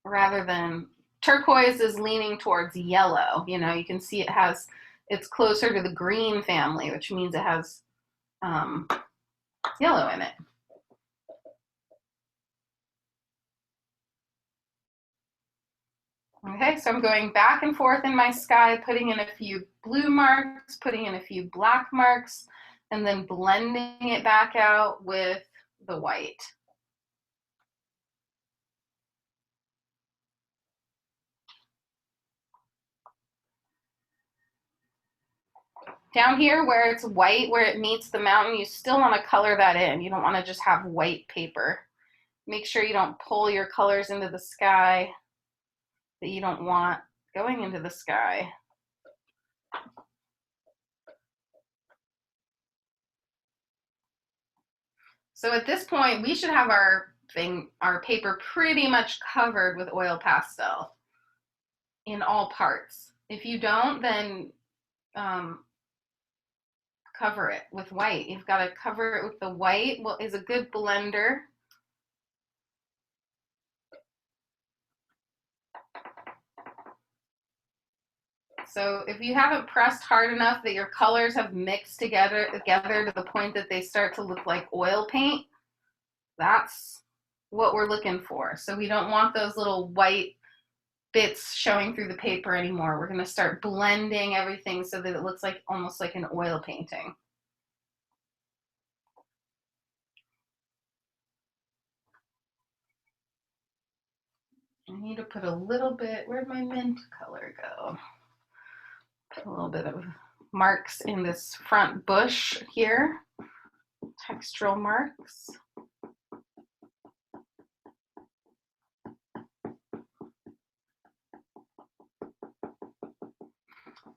rather than turquoise is leaning towards yellow. You know, you can see it's closer to the green family, which means it has yellow in it. Okay, so I'm going back and forth in my sky, putting in a few blue marks, putting in a few black marks, and then blending it back out with the white. Down here where it's white, where it meets the mountain, you still want to color that in. You don't want to just have white paper. Make sure you don't pull your colors into the sky that you don't want going into the sky. So at this point, we should have our paper pretty much covered with oil pastel in all parts. If you don't, then cover it with white. You've got to cover it with the white. What is a good blender. So if you haven't pressed hard enough that your colors have mixed together to the point that they start to look like oil paint, that's what we're looking for. So we don't want those little white bits showing through the paper anymore. We're going to start blending everything so that it looks like almost like an oil painting. I need to put a little bit, where'd my mint color go? Put a little bit of marks in this front bush here, textural marks.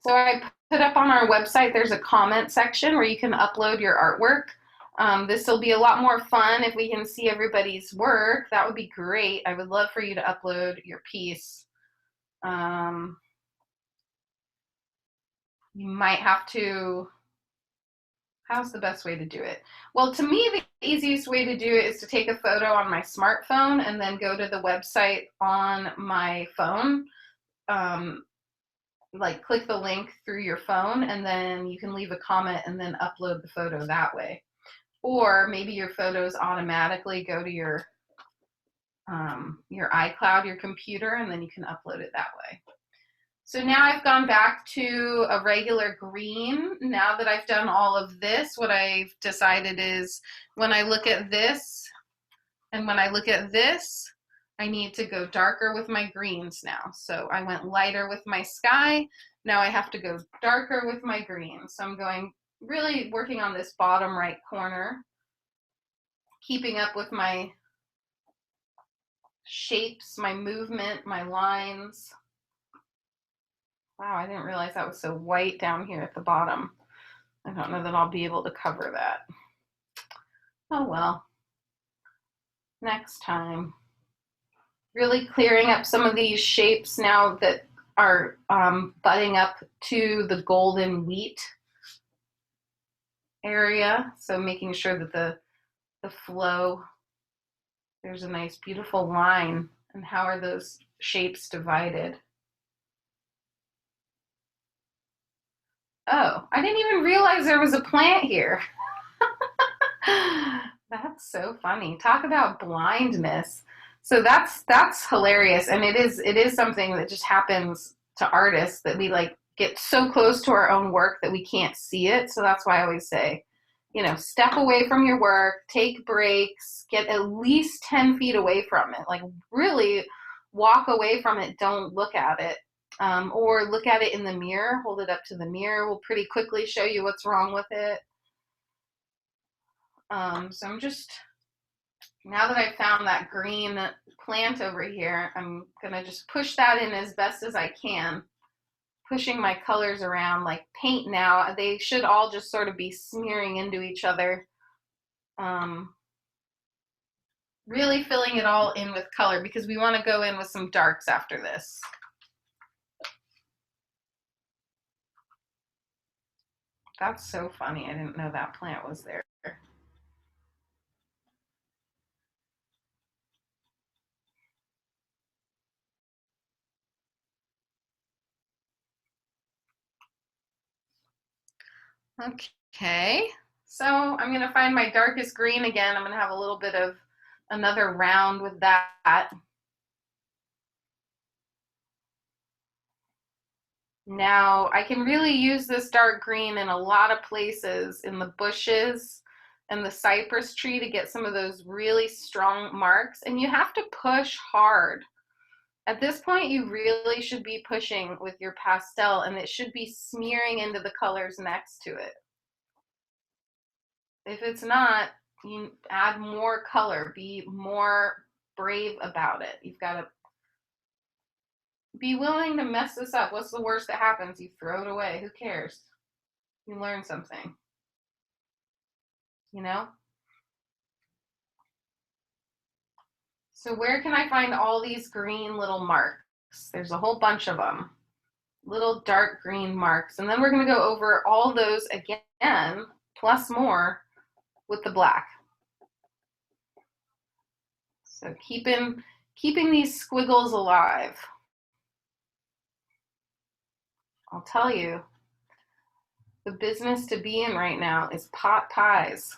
So I put up on our website, there's a comment section where you can upload your artwork. This will be a lot more fun if we can see everybody's work. That would be great. I would love for you to upload your piece. You might have to, how's the best way to do it? Well, to me, the easiest way to do it is to take a photo on my smartphone and then go to the website on my phone. Like click the link through your phone and then you can leave a comment and then upload the photo that way. Or maybe your photos automatically go to your iCloud, your computer, and then you can upload it that way. So now I've gone back to a regular green. Now that I've done all of this, what I've decided is when I look at this and when I look at this, I need to go darker with my greens now. So I went lighter with my sky. Now I have to go darker with my greens. So I'm going really working on this bottom right corner, keeping up with my shapes, my movement, my lines. Wow, I didn't realize that was so white down here at the bottom. I don't know that I'll be able to cover that. Oh well, next time. Really clearing up some of these shapes now that are butting up to the golden wheat area. So making sure that the flow, there's a nice beautiful line. And how are those shapes divided? Oh, I didn't even realize there was a plant here. That's so funny. Talk about blindness. So that's hilarious, and it is something that just happens to artists that we like get so close to our own work that we can't see it. So that's why I always say, you know, step away from your work, take breaks, get at least 10 feet away from it. Like really walk away from it. Don't look at it. Or look at it in the mirror, hold it up to the mirror. Will pretty quickly show you what's wrong with it. So I'm just Now that I've found that green plant over here, I'm gonna just push that in as best as I can, pushing my colors around like paint now. They should all just sort of be smearing into each other. Really filling it all in with color because we want to go in with some darks after this. That's so funny. I didn't know that plant was there. Okay, so I'm going to find my darkest green again. I'm going to have a little bit of another round with that. Now I can really use this dark green in a lot of places, in the bushes and the cypress tree, to get some of those really strong marks. And you have to push hard. At this point, you really should be pushing with your pastel, and it should be smearing into the colors next to it. If it's not, you add more color. Be more brave about it. You've got to be willing to mess this up. What's the worst that happens? You throw it away. Who cares? You learn something, you know? So where can I find all these green little marks? There's a whole bunch of them. Little dark green marks. And then we're going to go over all those again, plus more, with the black. So keeping these squiggles alive. I'll tell you, the business to be in right now is pot pies.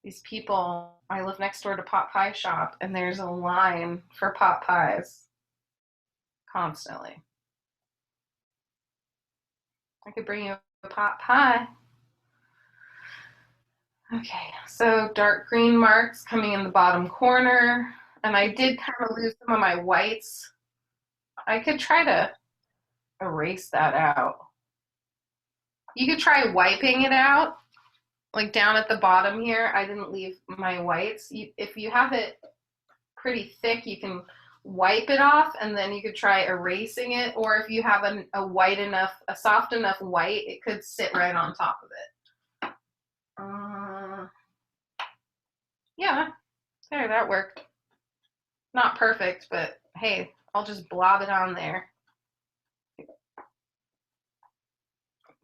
These people, I live next door to pot pie shop, and there's a line for pot pies constantly. I could bring you a pot pie. Okay, so dark green marks coming in the bottom corner. And I did kind of lose some of my whites. I could try to erase that out. You could try wiping it out, like down at the bottom here. I didn't leave my whites. If you have it pretty thick, you can wipe it off, and then you could try erasing it. Or if you have a soft enough white, it could sit right on top of it. Yeah, there, that worked. Not perfect, but hey, I'll just blob it on there.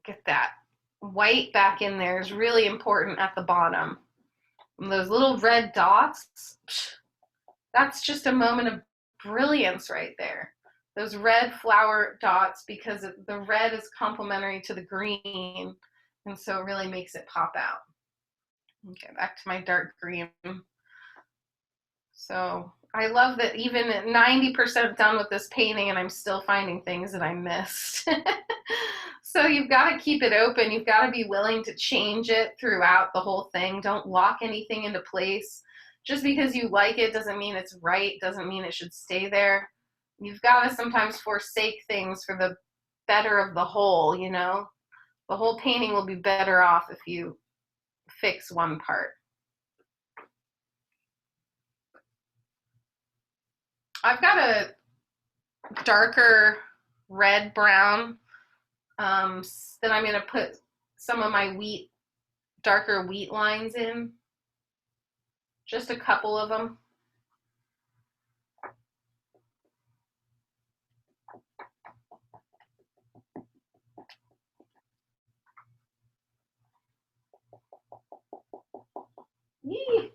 Get that white back in there is really important at the bottom. And those little red dots, that's just a moment of brilliance right there. Those red flower dots, because the red is complementary to the green, and so it really makes it pop out. Okay, back to my dark green. So I love that even at 90% done with this painting, and I'm still finding things that I missed. So you've got to keep it open. You've got to be willing to change it throughout the whole thing. Don't lock anything into place. Just because you like it doesn't mean it's right, doesn't mean it should stay there. You've got to sometimes forsake things for the better of the whole, you know? The whole painting will be better off if you fix one part. I've got a darker red brown that I'm going to put some of my darker wheat lines in. Just a couple of them. Yee.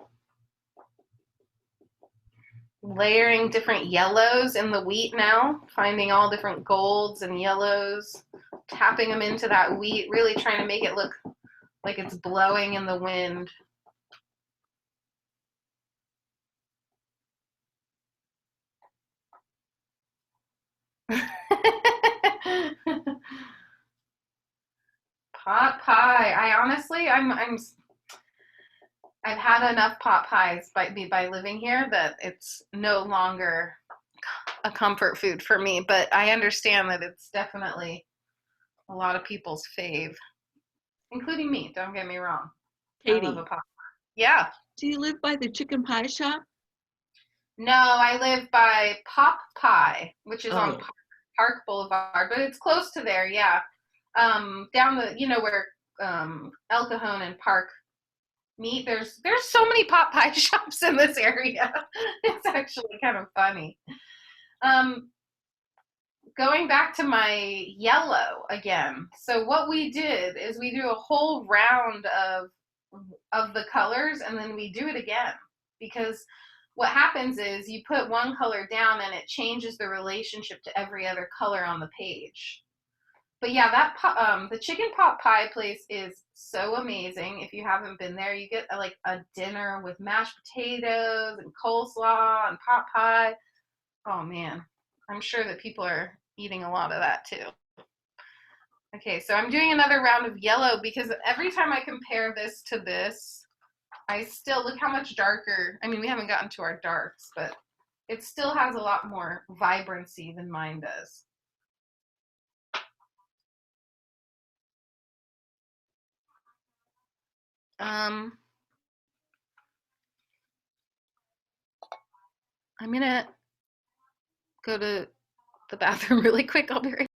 Layering different yellows in the wheat now, finding all different golds and yellows, tapping them into that wheat, really trying to make it look like it's blowing in the wind. Pot pie. I've had enough pot pies by living here that it's no longer a comfort food for me, but I understand that it's definitely a lot of people's fave, including me. Don't get me wrong. Katie, I love a pot pie. Yeah. Do you live by the chicken pie shop? No, I live by Pop Pie, which is on Oh, Park Boulevard, but it's close to there, yeah. Down the, where El Cajon and Park meet. There's so many pot pie shops in this area. It's actually kind of funny. Um, Going back to my yellow again. So what we did is we do a whole round of the colors, and then we do it again, because what happens is you put one color down and it changes the relationship to every other color on the page. But yeah, the chicken pot pie place is so amazing. If you haven't been there, you get like a dinner with mashed potatoes and coleslaw and pot pie. Oh man, I'm sure that people are eating a lot of that too. Okay, so I'm doing another round of yellow because every time I compare this to this, I still look how much darker. I mean, we haven't gotten to our darks, but it still has a lot more vibrancy than mine does. Um, I'm gonna go to the bathroom really quick. I'll be right.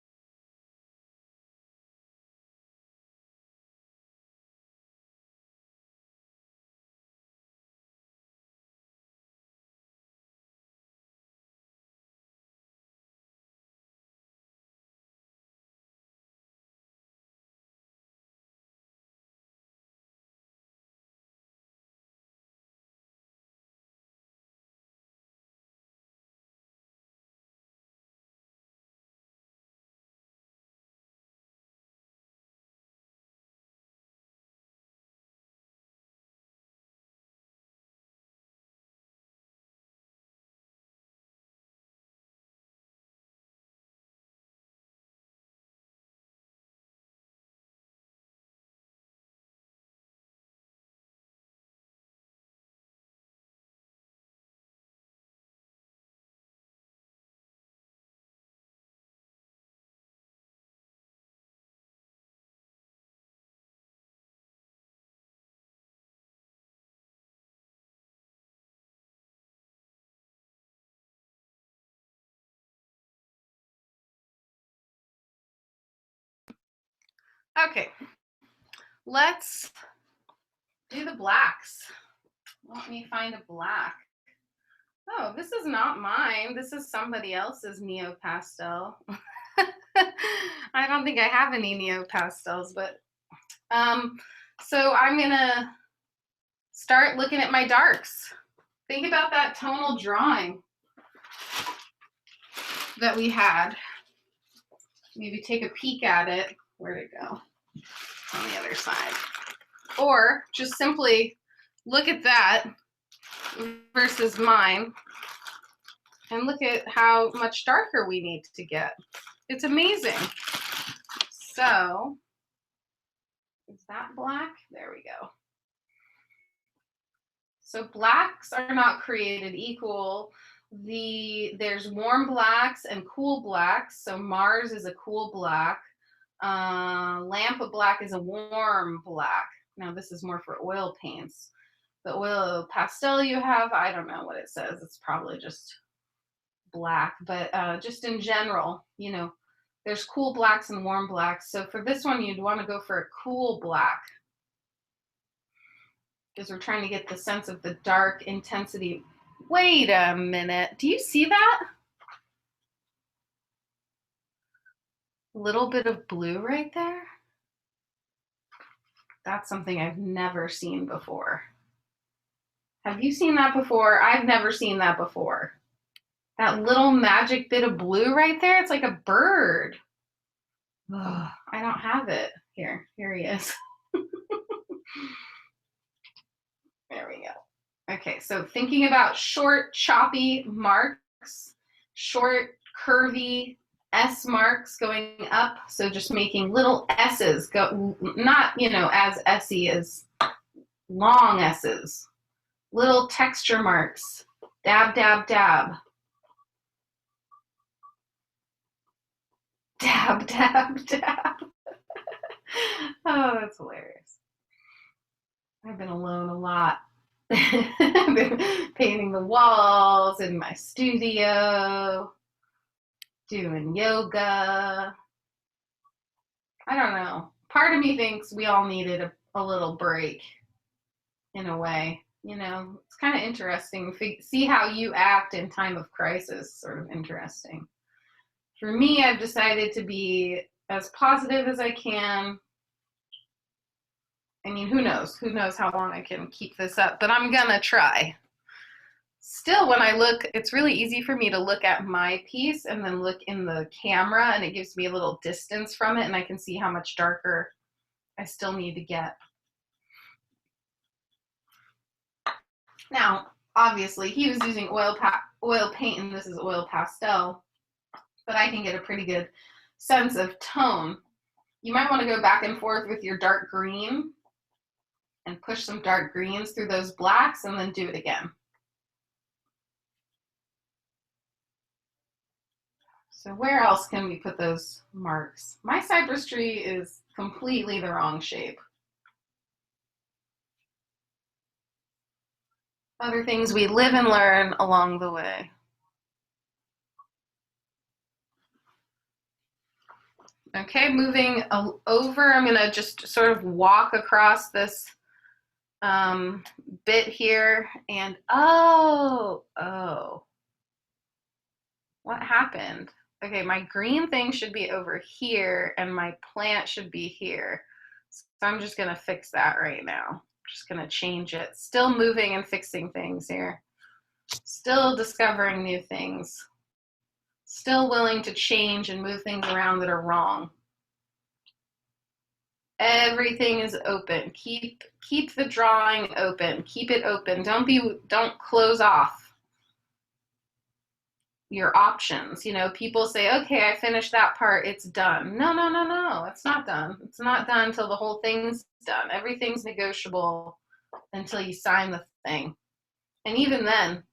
Okay, let's do the blacks. Let me find a black. Oh, this is not mine. This is somebody else's Neo Pastel. I don't think I have any Neo Pastels, but um, so I'm gonna start looking at my darks. Think about that tonal drawing that we had. Maybe take a peek at it. Where'd it go? On the other side. Or just simply look at that versus mine and look at how much darker we need to get. It's amazing. So, is that black? There we go. So blacks are not created equal. There's warm blacks and cool blacks. So Mars is a cool black. Lamp of black is a warm black. Now this is more for oil paints. The oil pastel you have, I don't know what it says. It's probably just black, but just in general, there's cool blacks and warm blacks. So for this one, you'd want to go for a cool black because we're trying to get the sense of the dark intensity. Wait a minute. Do you see that? Little bit of blue right there? That's something I've never seen before. Have you seen that before? I've never seen that before. That little magic bit of blue right there, it's like a bird. Ugh, I don't have it. Here he is. There we go. Okay, so thinking about short, choppy marks, short, curvy S marks going up. So just making little S's, go not, as S-y as long S's. Little texture marks. Dab, dab, dab. Dab, dab, dab. Oh, that's hilarious. I've been alone a lot. I've been painting the walls in my studio, doing yoga. I don't know. Part of me thinks we all needed a little break in a way. You know, it's kind of interesting. See how you act in time of crisis, sort of interesting. For me, I've decided to be as positive as I can. I mean, who knows? Who knows how long I can keep this up, but I'm gonna try. Still, when I look, it's really easy for me to look at my piece and then look in the camera, and it gives me a little distance from it, and I can see how much darker I still need to get. Now, obviously, he was using oil paint, and this is oil pastel, but I can get a pretty good sense of tone. You might want to go back and forth with your dark green and push some dark greens through those blacks and then do it again. So where else can we put those marks? My cypress tree is completely the wrong shape. Other things we live and learn along the way. Okay, moving over, I'm gonna just sort of walk across this bit here and oh, what happened? Okay, my green thing should be over here and my plant should be here. So I'm just gonna fix that right now. Just gonna change it. Still moving and fixing things here. Still discovering new things. Still willing to change and move things around that are wrong. Everything is open. Keep the drawing open. Keep it open. Don't close off your options. You know, people say, okay, I finished that part, it's done. No, no, no, no, it's not done. It's not done until the whole thing's done. Everything's negotiable until you sign the thing. And even then,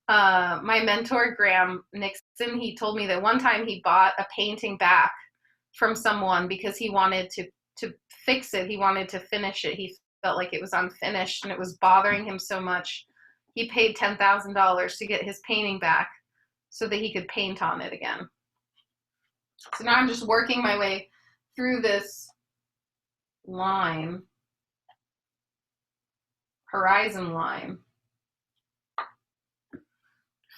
my mentor, Graham Nixon, he told me that one time he bought a painting back from someone because he wanted to fix it. He wanted to finish it. He felt like it was unfinished and it was bothering him so much. He paid $10,000 to get his painting back so that he could paint on it again. So now I'm just working my way through this line, horizon line,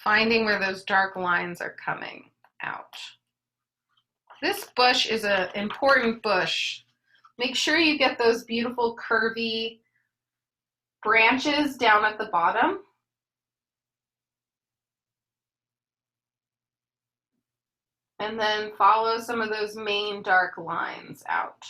finding where those dark lines are coming out. This bush is an important bush. Make sure you get those beautiful curvy branches down at the bottom. And then follow some of those main dark lines out.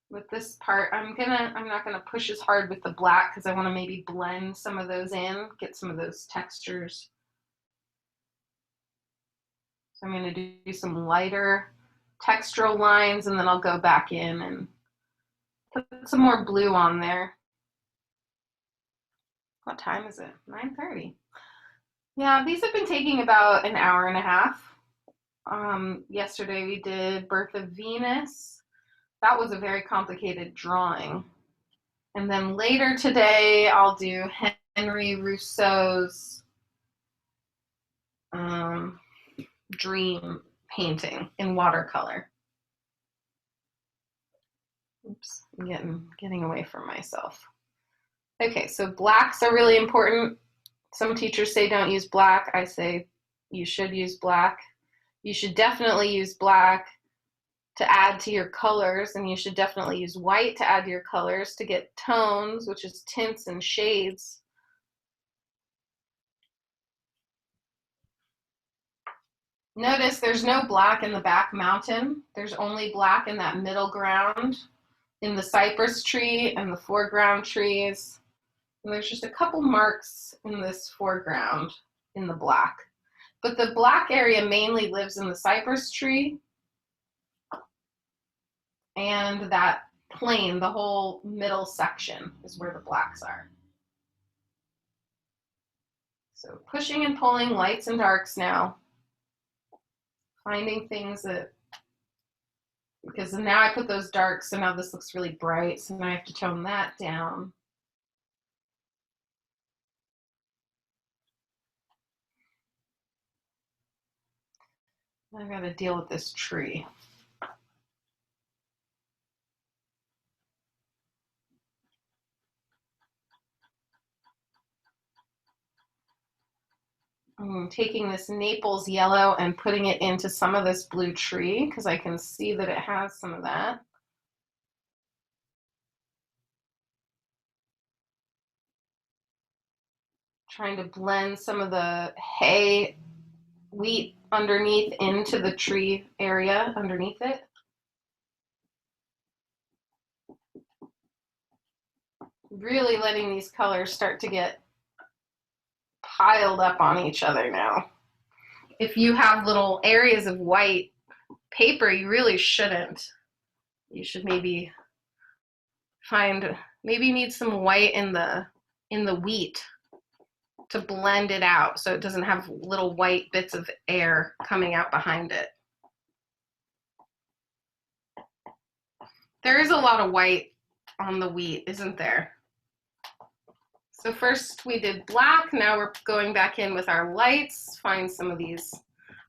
With this part, I'm not gonna push as hard with the black because I want to maybe blend some of those in, get some of those textures. So I'm gonna do some lighter textural lines and then I'll go back in and put some more blue on there. What time is it? 9:30. Yeah, these have been taking about an hour and a half. Yesterday we did Birth of Venus. That was a very complicated drawing. And then later today I'll do Henry Rousseau's dream painting in watercolor. Oops, I'm getting away from myself. Okay, so blacks are really important. Some teachers say don't use black. I say you should use black. You should definitely use black to add to your colors, and you should definitely use white to add to your colors to get tones, which is tints and shades. Notice there's no black in the back mountain. There's only black in that middle ground, in the cypress tree and the foreground trees. And there's just a couple marks in this foreground in the black. But the black area mainly lives in the cypress tree and that plane, the whole middle section is where the blacks are. So pushing and pulling lights and darks now, finding things that because now I put those darks, so now this looks really bright, so now I have to tone that down. I gotta deal with this tree. I'm taking this Naples yellow and putting it into some of this blue tree because I can see that it has some of that. Trying to blend some of the hay, wheat underneath into the tree area underneath it. Really letting these colors start to get piled up on each other now. If you have little areas of white paper, you really shouldn't. You should maybe maybe you need some white in the wheat to blend it out so it doesn't have little white bits of air coming out behind it. There is a lot of white on the wheat, isn't there? So first we did black, now we're going back in with our lights, find some of these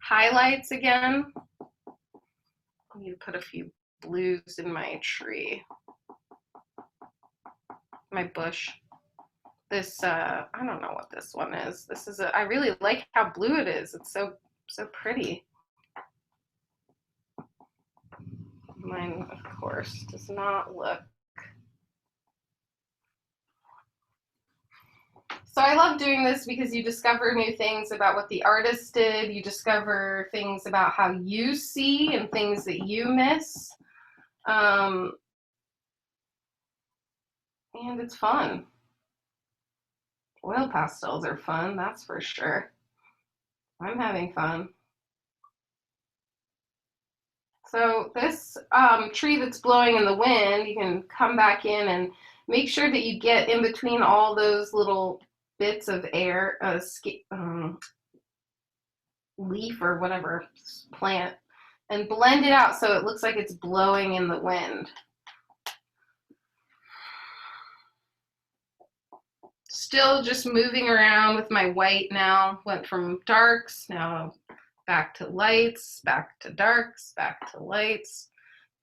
highlights again. I need to put a few blues in my tree, my bush. This, I don't know what this one is. This is I really like how blue it is. It's so pretty. Mine, of course, does not look. So I love doing this because you discover new things about what the artist did. You discover things about how you see and things that you miss. And it's fun. Oil pastels are fun, that's for sure. I'm having fun. So this tree that's blowing in the wind, you can come back in and make sure that you get in between all those little bits of air, leaf or whatever plant, and blend it out so it looks like it's blowing in the wind. Still just moving around with my white now. Went from darks, now back to lights, back to darks, back to lights.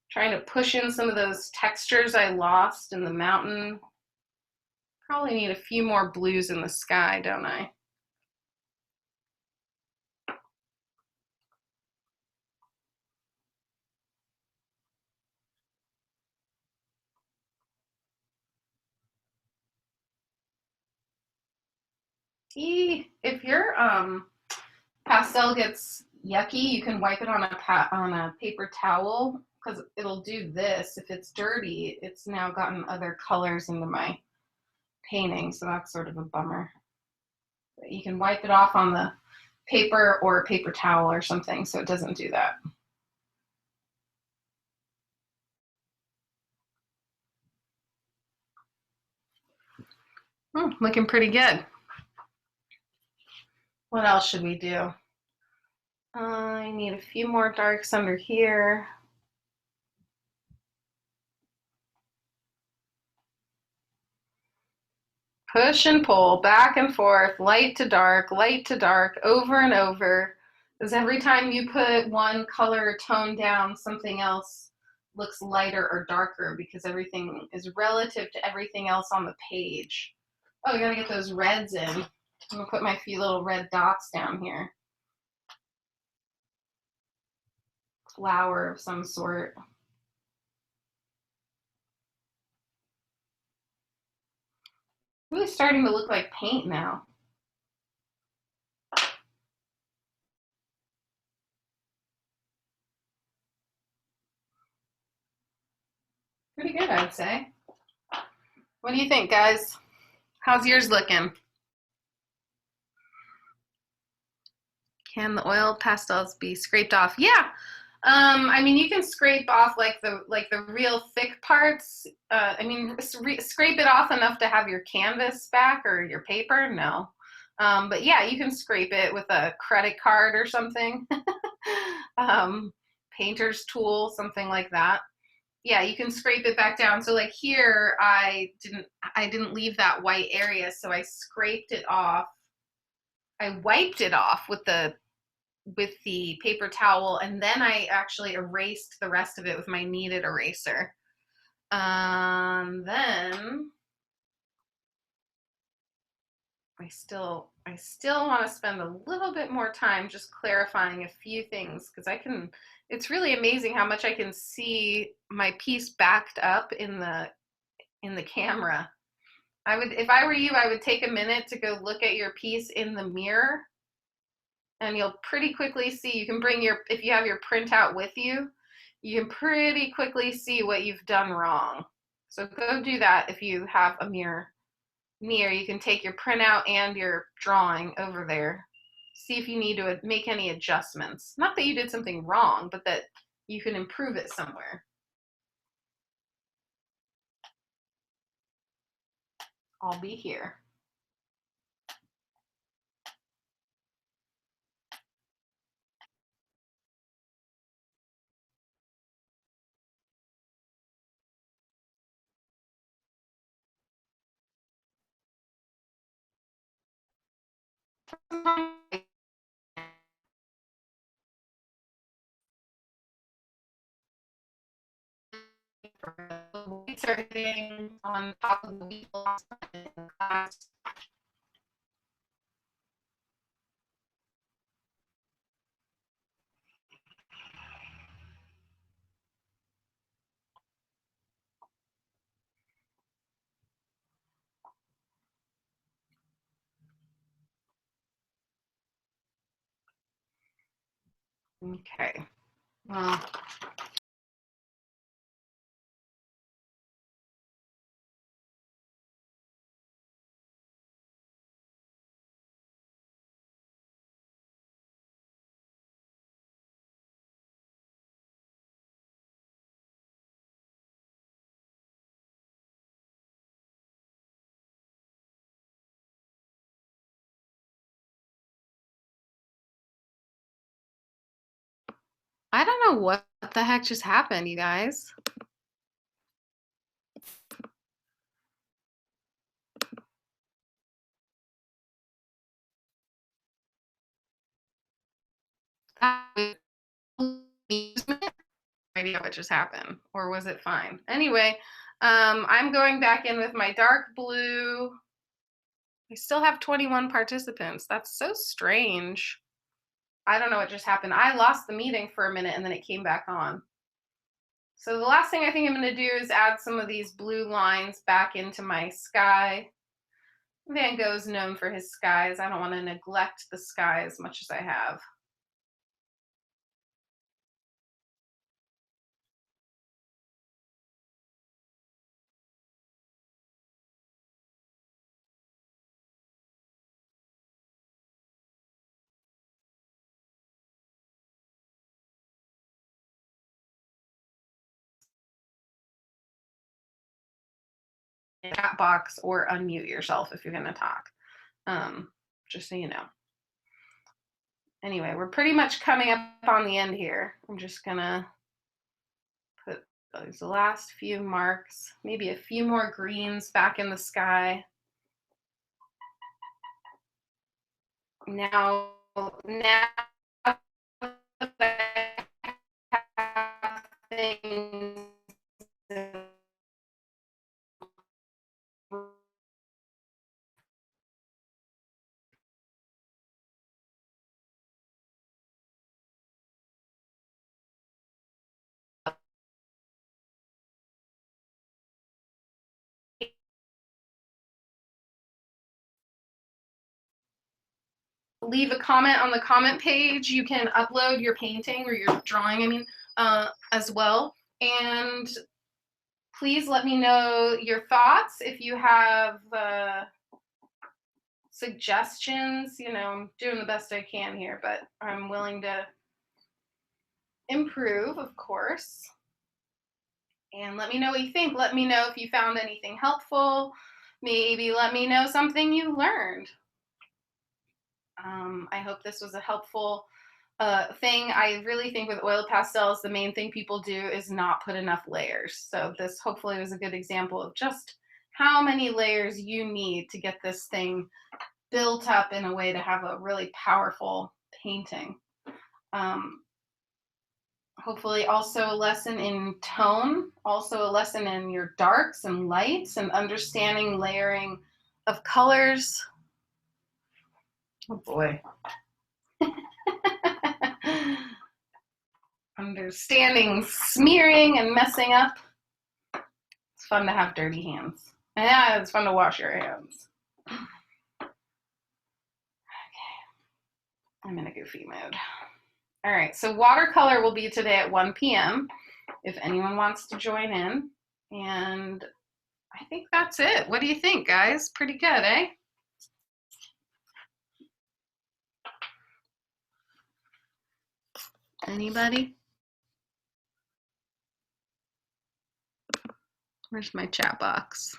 Trying to push in some of those textures I lost in the mountain. Probably need a few more blues in the sky, don't I? If your pastel gets yucky, you can wipe it on a paper towel because it'll do this. If it's dirty, it's now gotten other colors into my painting, so that's sort of a bummer. But you can wipe it off on the paper or a paper towel or something so it doesn't do that. Looking pretty good. What else should we do? I need a few more darks under here. Push and pull, back and forth, light to dark, over and over. Because every time you put one color tone down, something else looks lighter or darker because everything is relative to everything else on the page. Oh, I gotta get those reds in. I'm gonna put my few little red dots down here. Flower of some sort. Really starting to look like paint now. Pretty good, I'd say. What do you think, guys? How's yours looking? Can the oil pastels be scraped off? Yeah. I mean, you can scrape off like the real thick parts. I mean, scrape it off enough to have your canvas back or your paper. No, but yeah, you can scrape it with a credit card or something. painter's tool, something like that. Yeah, you can scrape it back down. So like here, I didn't leave that white area, so I scraped it off. I wiped it off with the paper towel, and then I actually erased the rest of it with my kneaded eraser. Then I still want to spend a little bit more time just clarifying a few things because it's really amazing how much I can see my piece backed up in the camera. If I were you, I would take a minute to go look at your piece in the mirror, and you'll pretty quickly see. You can if you have your printout with you, you can pretty quickly see what you've done wrong. So go do that if you have a mirror near. You can take your printout and your drawing over there. See if you need to make any adjustments. Not that you did something wrong, but that you can improve it somewhere. I'll be here. Weights are hitting on top of the wheel in class. Okay. Well, I don't know what the heck just happened, you guys. That idea what just happened, or was it fine? Anyway, I'm going back in with my dark blue. I still have 21 participants. That's so strange. I don't know what just happened. I lost the meeting for a minute and then it came back on. So the last thing I think I'm going to do is add some of these blue lines back into my sky. Van Gogh's known for his skies. I don't want to neglect the sky as much as I have. Chat box or unmute yourself if you're going to talk. Just so you know. Anyway, we're pretty much coming up on the end here. I'm just going to put those last few marks, maybe a few more greens back in the sky. Now that I have things leave a comment on the comment page. You can upload your painting or your drawing, as well. And please let me know your thoughts. If you have suggestions, I'm doing the best I can here, but I'm willing to improve, of course. And let me know what you think. Let me know if you found anything helpful. Maybe let me know something you learned. I hope this was a helpful thing I really think with oil pastels, the main thing people do is not put enough layers. So this hopefully was a good example of just how many layers you need to get this thing built up in a way to have a really powerful painting. Hopefully also a lesson in tone, also a lesson in your darks and lights and understanding layering of colors. Oh boy. Understanding smearing and messing up. It's fun to have dirty hands. And yeah, it's fun to wash your hands. Okay. I'm in a goofy mood. All right, so watercolor will be today at 1 p.m. if anyone wants to join in. And I think that's it. What do you think, guys? Pretty good, eh? Anybody? Where's my chat box?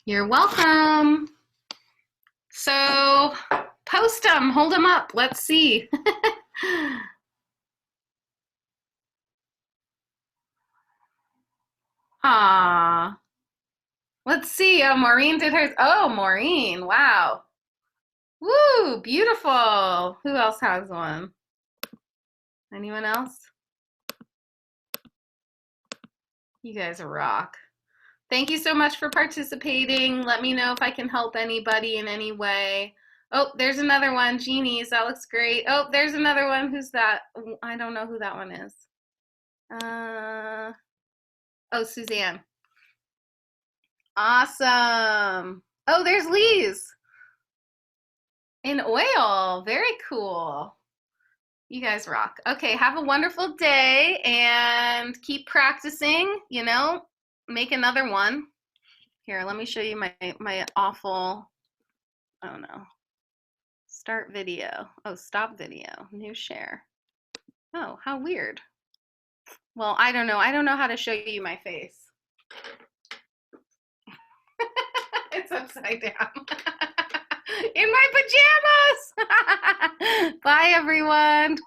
You're welcome. So post them, hold them up. Let's see. Ah, let's see. Oh, Maureen did hers. Oh, Maureen. Wow. Woo, beautiful. Who else has one? Anyone else? You guys rock. Thank you so much for participating. Let me know if I can help anybody in any way. Oh, there's another one. Jeannie's. That looks great. Oh, there's another one. Who's that? I don't know who that one is. Oh, Suzanne. Awesome. Oh, there's Lee's. In oil. Very cool. You guys rock. Okay, have a wonderful day and keep practicing, you know, make another one. Here, let me show you my awful, oh no. Start video. Oh, stop video. New share. Oh, how weird. Well, I don't know. I don't know how to show you my face. It's upside down. In my pajamas. Bye, everyone.